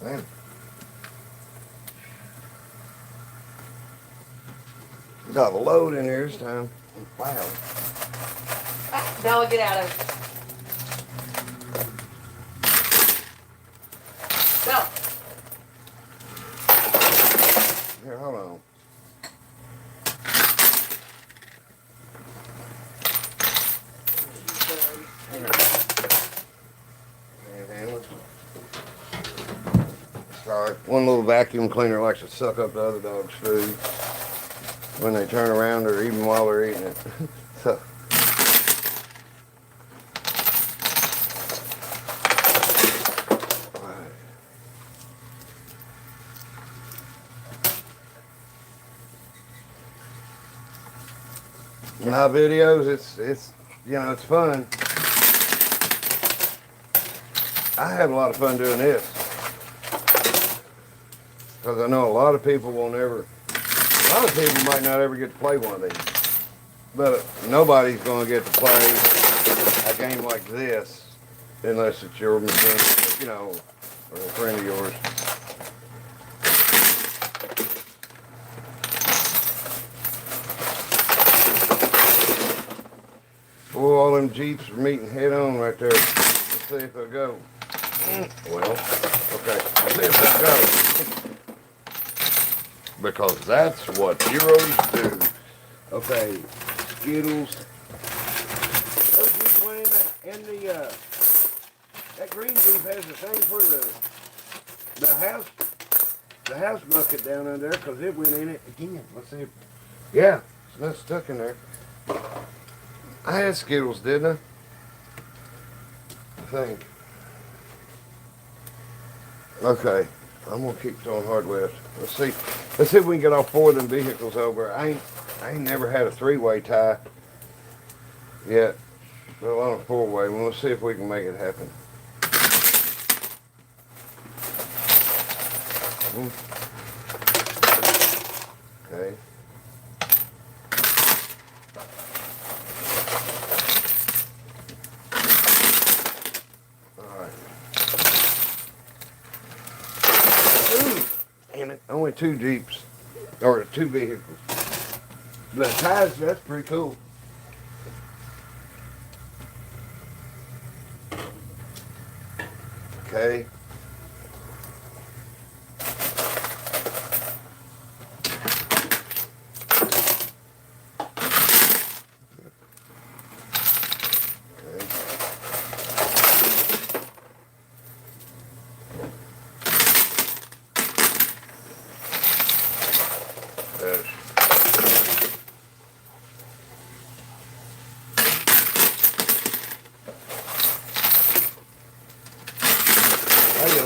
Man. Got a load in here this time. Wow. Now I'll get out of it. Go. Here, hold on. Sorry. One little vacuum cleaner likes to suck up the other dog's food when they turn around or even while they're eating it. So. My videos, it's you know, it's fun. I have a lot of fun doing this because I know a lot of people will never. A lot of people might not ever get to play one of these, but nobody's going to get to play a game like this unless it's your machine, you know, or a friend of yours. Oh, all them Jeeps are meeting head on right there. Let's see if they'll go. Well, okay. Let's see if they'll go. Because that's what heroes do. Okay, Skittles. Those Jeeps went in the that green Jeep has the same for the house bucket down under there because it went in it again. Let's see if, yeah, it's stuck in there. I had Skittles, didn't I? I think. Okay, I'm gonna keep throwing hard left. Let's see if we can get all four of them vehicles over. I ain't never had a three-way tie yet. Well, on a four-way. Well, let's see if we can make it happen. Okay. Only two Jeeps, or two vehicles. The ties, that's pretty cool. Okay.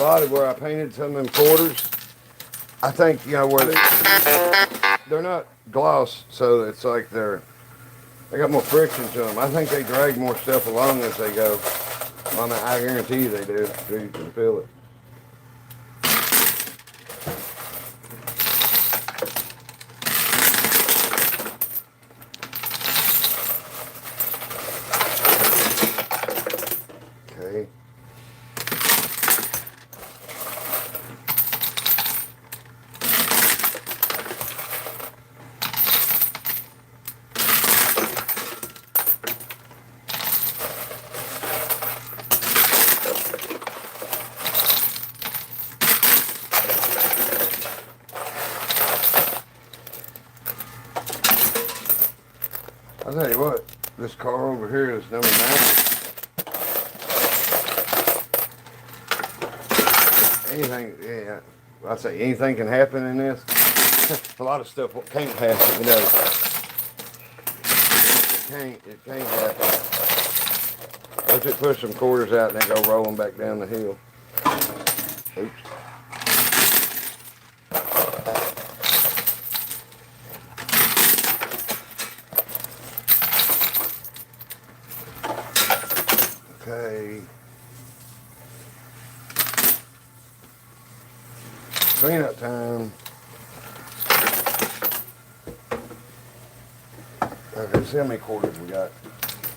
lot of where I painted some of them quarters, I think, you know, where they're not gloss, so it's like they got more friction to them. I think they drag more stuff along as they go. I mean, I guarantee you they do. You can feel it. Okay. I'll tell you what, this car over here is number 9. Anything, yeah, I say anything can happen in this. A lot of stuff can't happen, you know. It can't happen. Let's just push some quarters out and then go rolling back down the hill. Oops. Okay. Cleanup time. Okay, see how many quarters we got.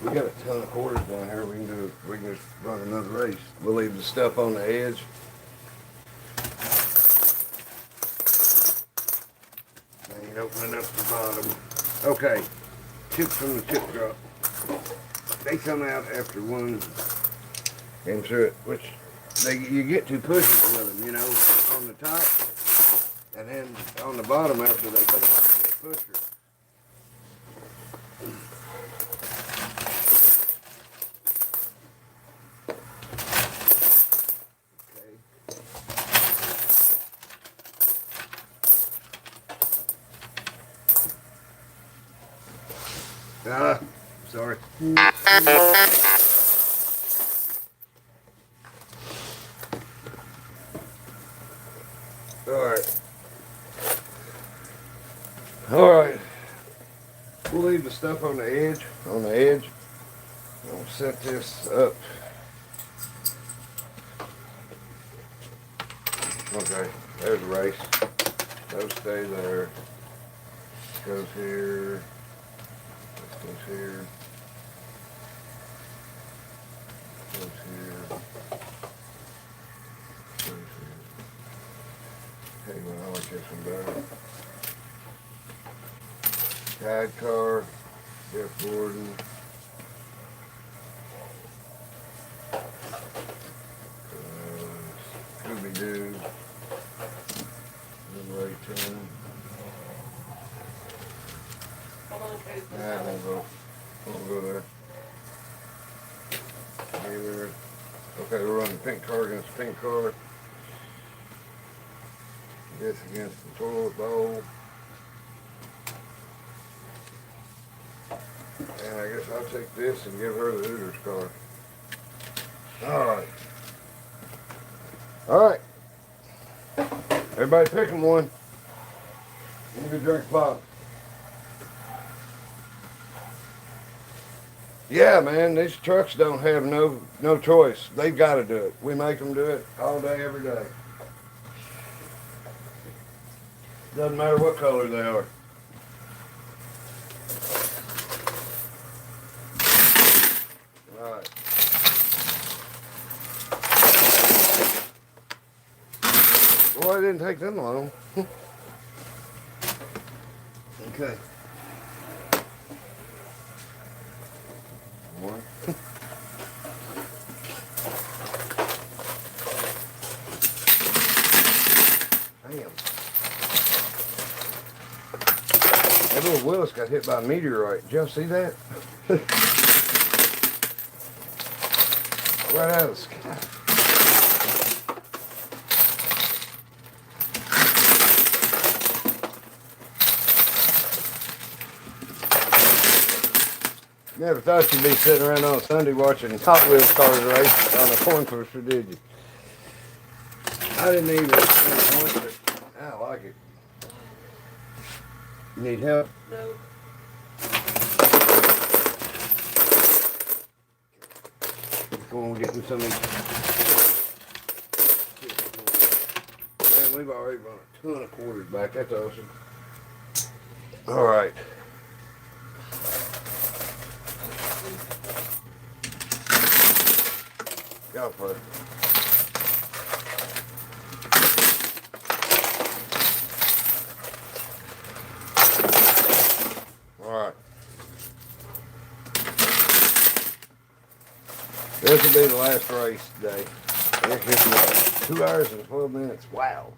We got a ton of quarters down here. We can just run another race. We'll leave the stuff on the edge. And opening up the bottom. Okay. Chips from the chip drop. They come out after one came through it, which you get two pushes with them, you know, on the top, and then on the bottom after they come off the pusher. Okay. Sorry. All right. We'll leave the stuff on the edge. We'll set this up. Okay, there's a race. Those stay there. This goes here. This goes here. This goes here. This goes here. Hey, well, I like this one better. Guide car, Jeff Gordon. Scooby-Doo. Number 18. Nah, won't go there. Dealer. Okay, we're running pink car against pink car. This against the toilet bowl. And I guess I'll take this and give her the Hooters car. Alright. Everybody picking one. Give me a drink, Bob. Yeah, man, these trucks don't have no choice. They've got to do it. We make them do it all day, every day. Doesn't matter what color they are. Alright. Well, it didn't take them long. Okay. One. Damn. That little Willis got hit by a meteorite. Did y'all see that? Right out of the sky. Never thought you'd be sitting around on Sunday watching Hot Wheels cars race on a coin pusher, did you? I didn't even want it. I like it. You need help? No. Come on, we're getting some of these. Man, we've already run a ton of quarters back. That's awesome. All right. Go first. All right. This will be the last race today. It's just 2 hours and 12 minutes. Wow.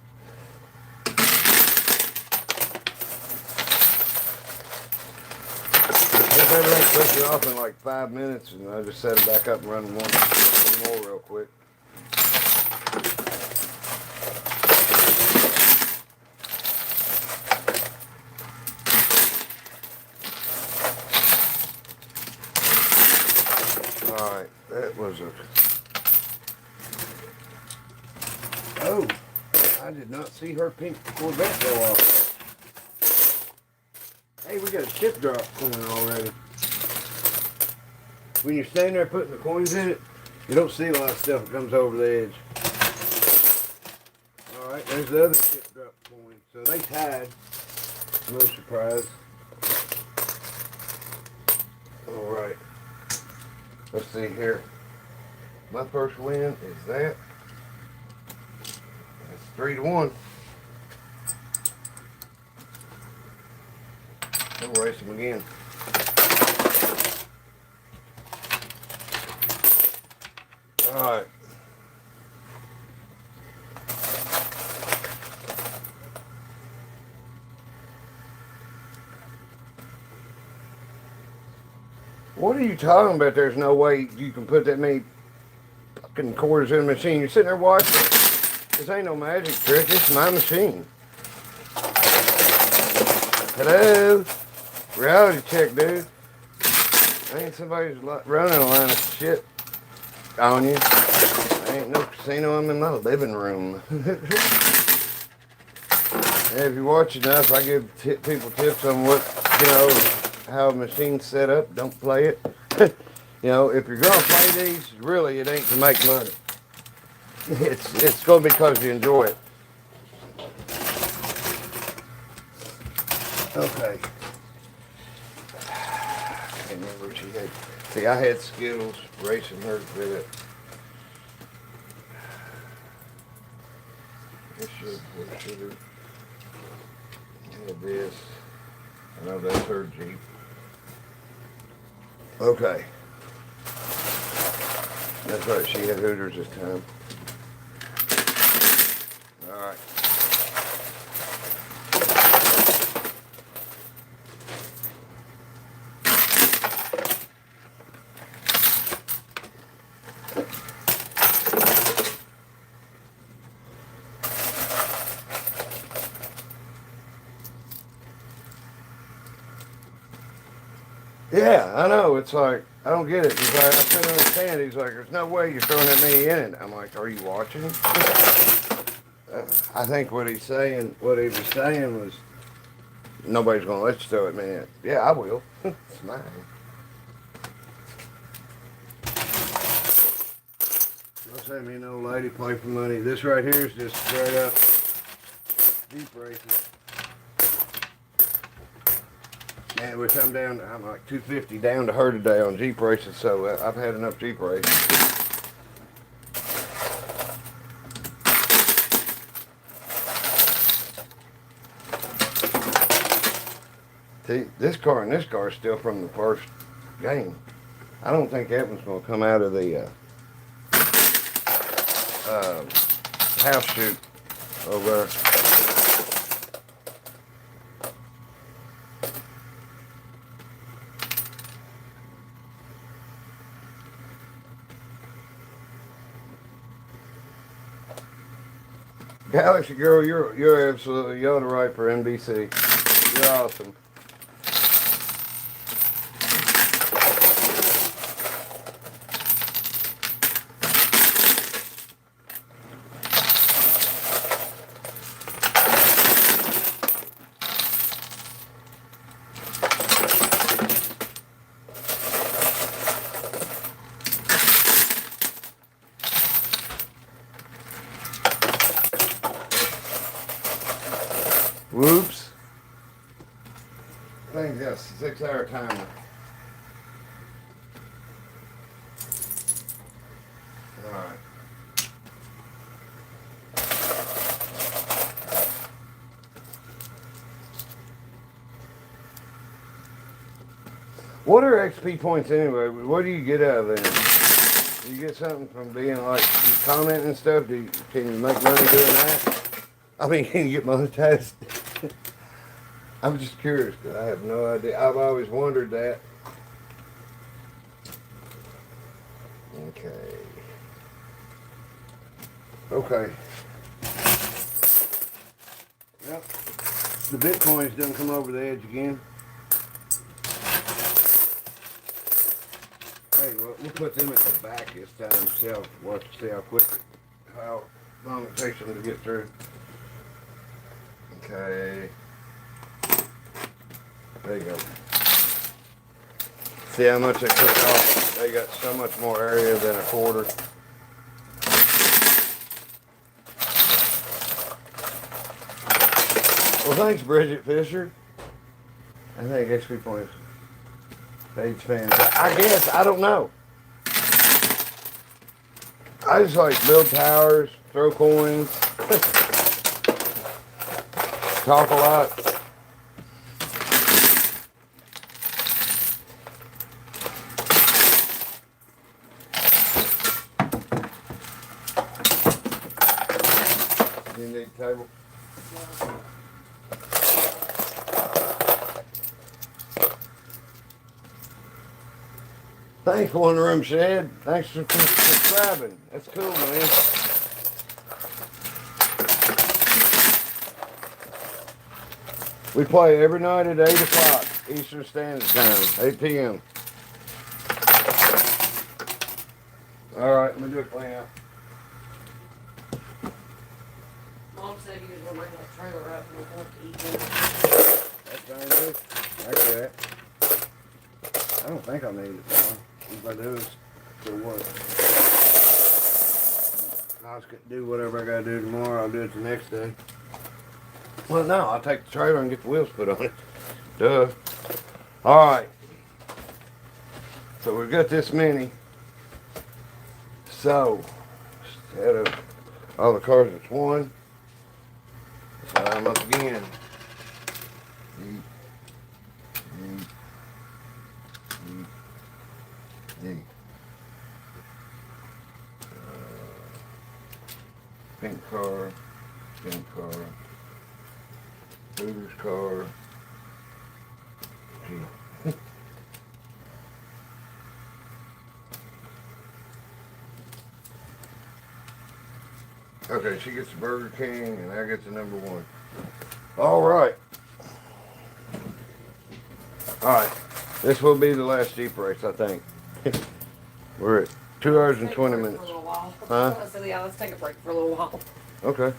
If everything pushes off in like 5 minutes, and I just set it back up and run one more real quick. Alright, that was a... Oh, I did not see her pink Corvette go off. Hey, we got a chip drop coming already. When you're standing there putting the coins in it, you don't see a lot of stuff that comes over the edge. Alright, there's the other chip drop coin. So they tied. No surprise. Alright. Let's see here. My first win is that. That's 3-1. We'll race them again. Alright. What are you talking about? There's no way you can put that many fucking quarters in the machine. You're sitting there watching. This ain't no magic trick. It's my machine. Hello? Reality check, dude. Ain't somebody's running a line of shit on you. Ain't no casino. I'm in my living room. If you watch enough, I give people tips on what, how a machine's set up. Don't play it. If you're gonna play these, really, it ain't to make money. It's gonna be because you enjoy it. Okay. I can't remember what she had. See, I had Skittles racing her to bit. This should have this. I know that's her Jeep. Okay. That's right, she had Hooters this time. Alright. Yeah, I know. It's like, I don't get it. He's like, I couldn't understand. He's like, there's no way you're throwing that many in it. I'm like, are you watching? I think what he was saying was, nobody's going to let you throw it, man. Yeah, I will. It's mine. Don't say me no lady play for money. This right here is just straight up Jeep racing. Man, which I'm like 250 down to her today on Jeep races, so I've had enough Jeep races. See, this car and this car is still from the first game. I don't think that one's going to come out of the house chute over there. Galaxy Girl, you're absolutely, you're the right for NBC. You're awesome. thing's got a 6-hour timer. Alright. What are XP points anyway? What do you get out of them? Do you get something from being like you commenting and stuff? Can you make money doing that? I mean, can you get monetized? I'm just curious because I have no idea. I've always wondered that. Okay. Okay. Yep. The Bitcoins done come over the edge again. Hey, well, we'll put them at the back this time. See how quick, how long it takes them to get through. Okay. There you go. See how much they took off? They got so much more area than a quarter. Well, thanks, Bridget Fisher. I think XP points. Page fans. I guess, I don't know. I just like build towers, throw coins, talk a lot. You need a table? Thanks, One Room Shed. Thanks for subscribing. That's cool, man. We play every night at 8 o'clock Eastern Standard Time, 8 p.m. Alright, let me do a clean out. Mom said he was gonna bring that trailer up and we're going to eat it. That's fine, dude. I got that. I don't think I'll need it, though. If I do, it's for what? I'll just do whatever I gotta do tomorrow. I'll do it the next day. Well, no, I'll take the trailer and get the wheels put on it. Duh. Alright. So we've got this many. So, instead of all the cars, it's one. So I'm up again. Pink car, Hooters car. Okay, she gets the Burger King and I get the number one. All right. All right. This will be the last Jeep race, I think. We're at 2 hours and 20 minutes. Huh? So yeah, let's take a break for a little while. Okay.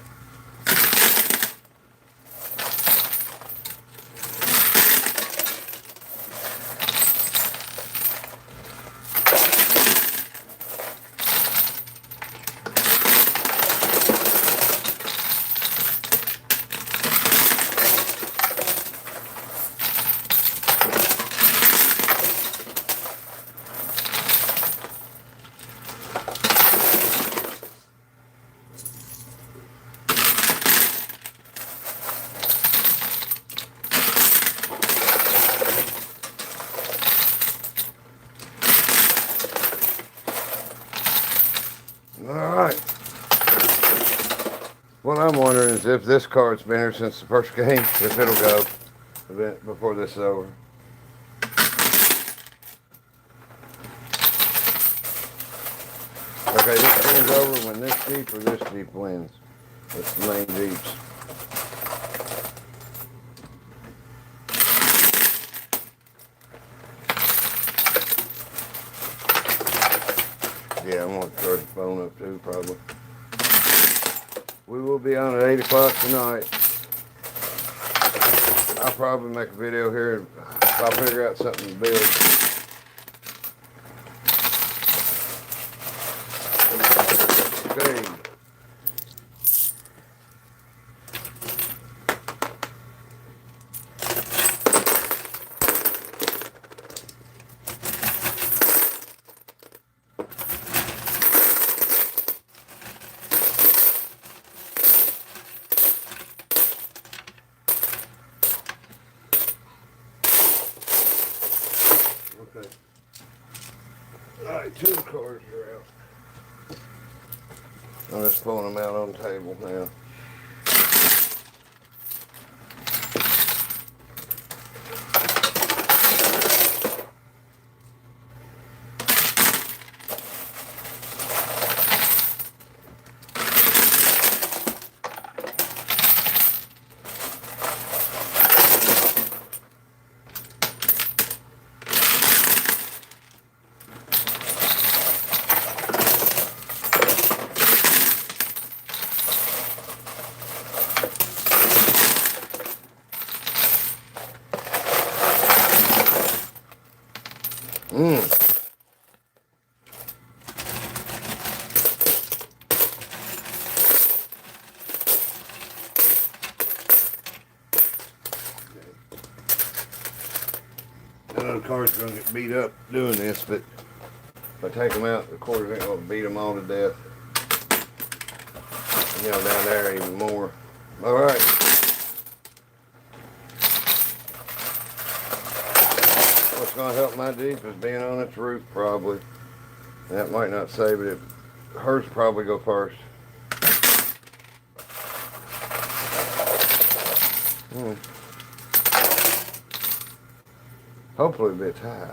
Alright. What I'm wondering is if this card's been here since the first game, if it'll go a bit before this is over. Okay, this game's over when this Jeep or this Jeep wins. It's the main Jeeps. Yeah, I'm gonna charge the phone up too, probably. We will be on at 8 o'clock tonight. I'll probably make a video here if I figure out something to build. Okay. Okay. Alright, 2 cars are out. I'm just throwing them out on the table now. I know the cars are going to get beat up doing this, but if I take them out, the quarters ain't going to beat them all to death. You know, down there even more. All right. What's going to help my Jeep is being on its roof, probably. That might not save it. Hers will probably go first. Hopefully a bit high.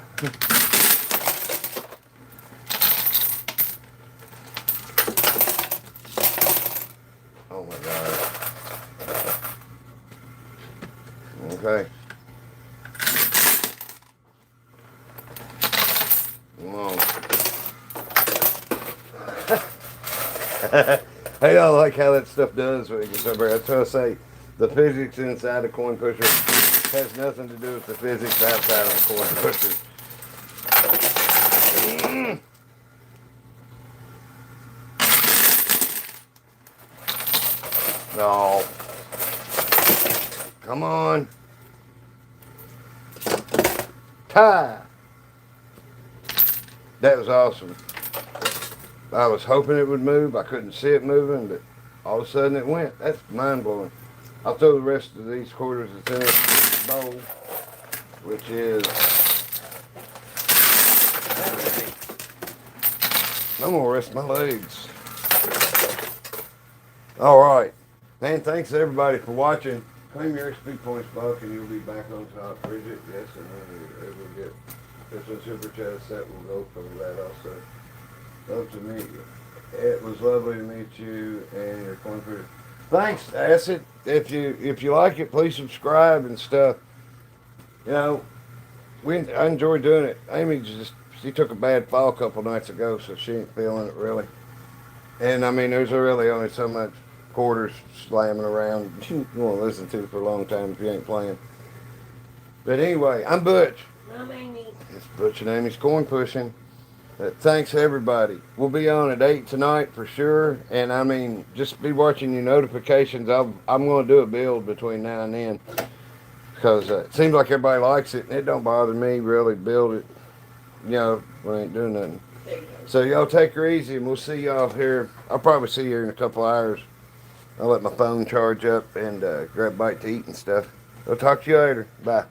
Oh my God. Okay. Come on. Hey, I like how that stuff does when it gets over here. That's what I say. The physics inside the coin pusher has nothing to do with the physics outside of the coin pusher. No. Come on. Tie. That was awesome. I was hoping it would move. I couldn't see it moving, but all of a sudden it went. That's mind-blowing. I'll throw the rest of these quarters that's in this bowl, which is... I'm going to rest my legs. All right. Man, thanks everybody for watching. Claim your XP points, Buck, and you'll be back on top. Bridget, yes, and then we'll get this one super chat set. We'll go for that also. Love to meet you. It was lovely to meet you and your coin pusher. Thanks, Acid. If you like it, please subscribe and stuff. You know, I enjoy doing it. Amy she took a bad fall a couple nights ago, so she ain't feeling it really. And I mean, there's really only so much quarters slamming around you want to listen to for a long time if you ain't playing. But anyway, I'm Butch. I'm Amy. It's Butch and Amy's Coin Pushing. Thanks everybody. We'll be on at 8 tonight for sure. And I mean, just be watching your notifications. I'm going to do a build between now and then. Because it seems like everybody likes it. And it don't bother me really build it. You know, we ain't doing nothing. There you go. So y'all take her easy and we'll see y'all here. I'll probably see you here in a couple hours. I'll let my phone charge up and grab a bite to eat and stuff. I'll talk to you later. Bye.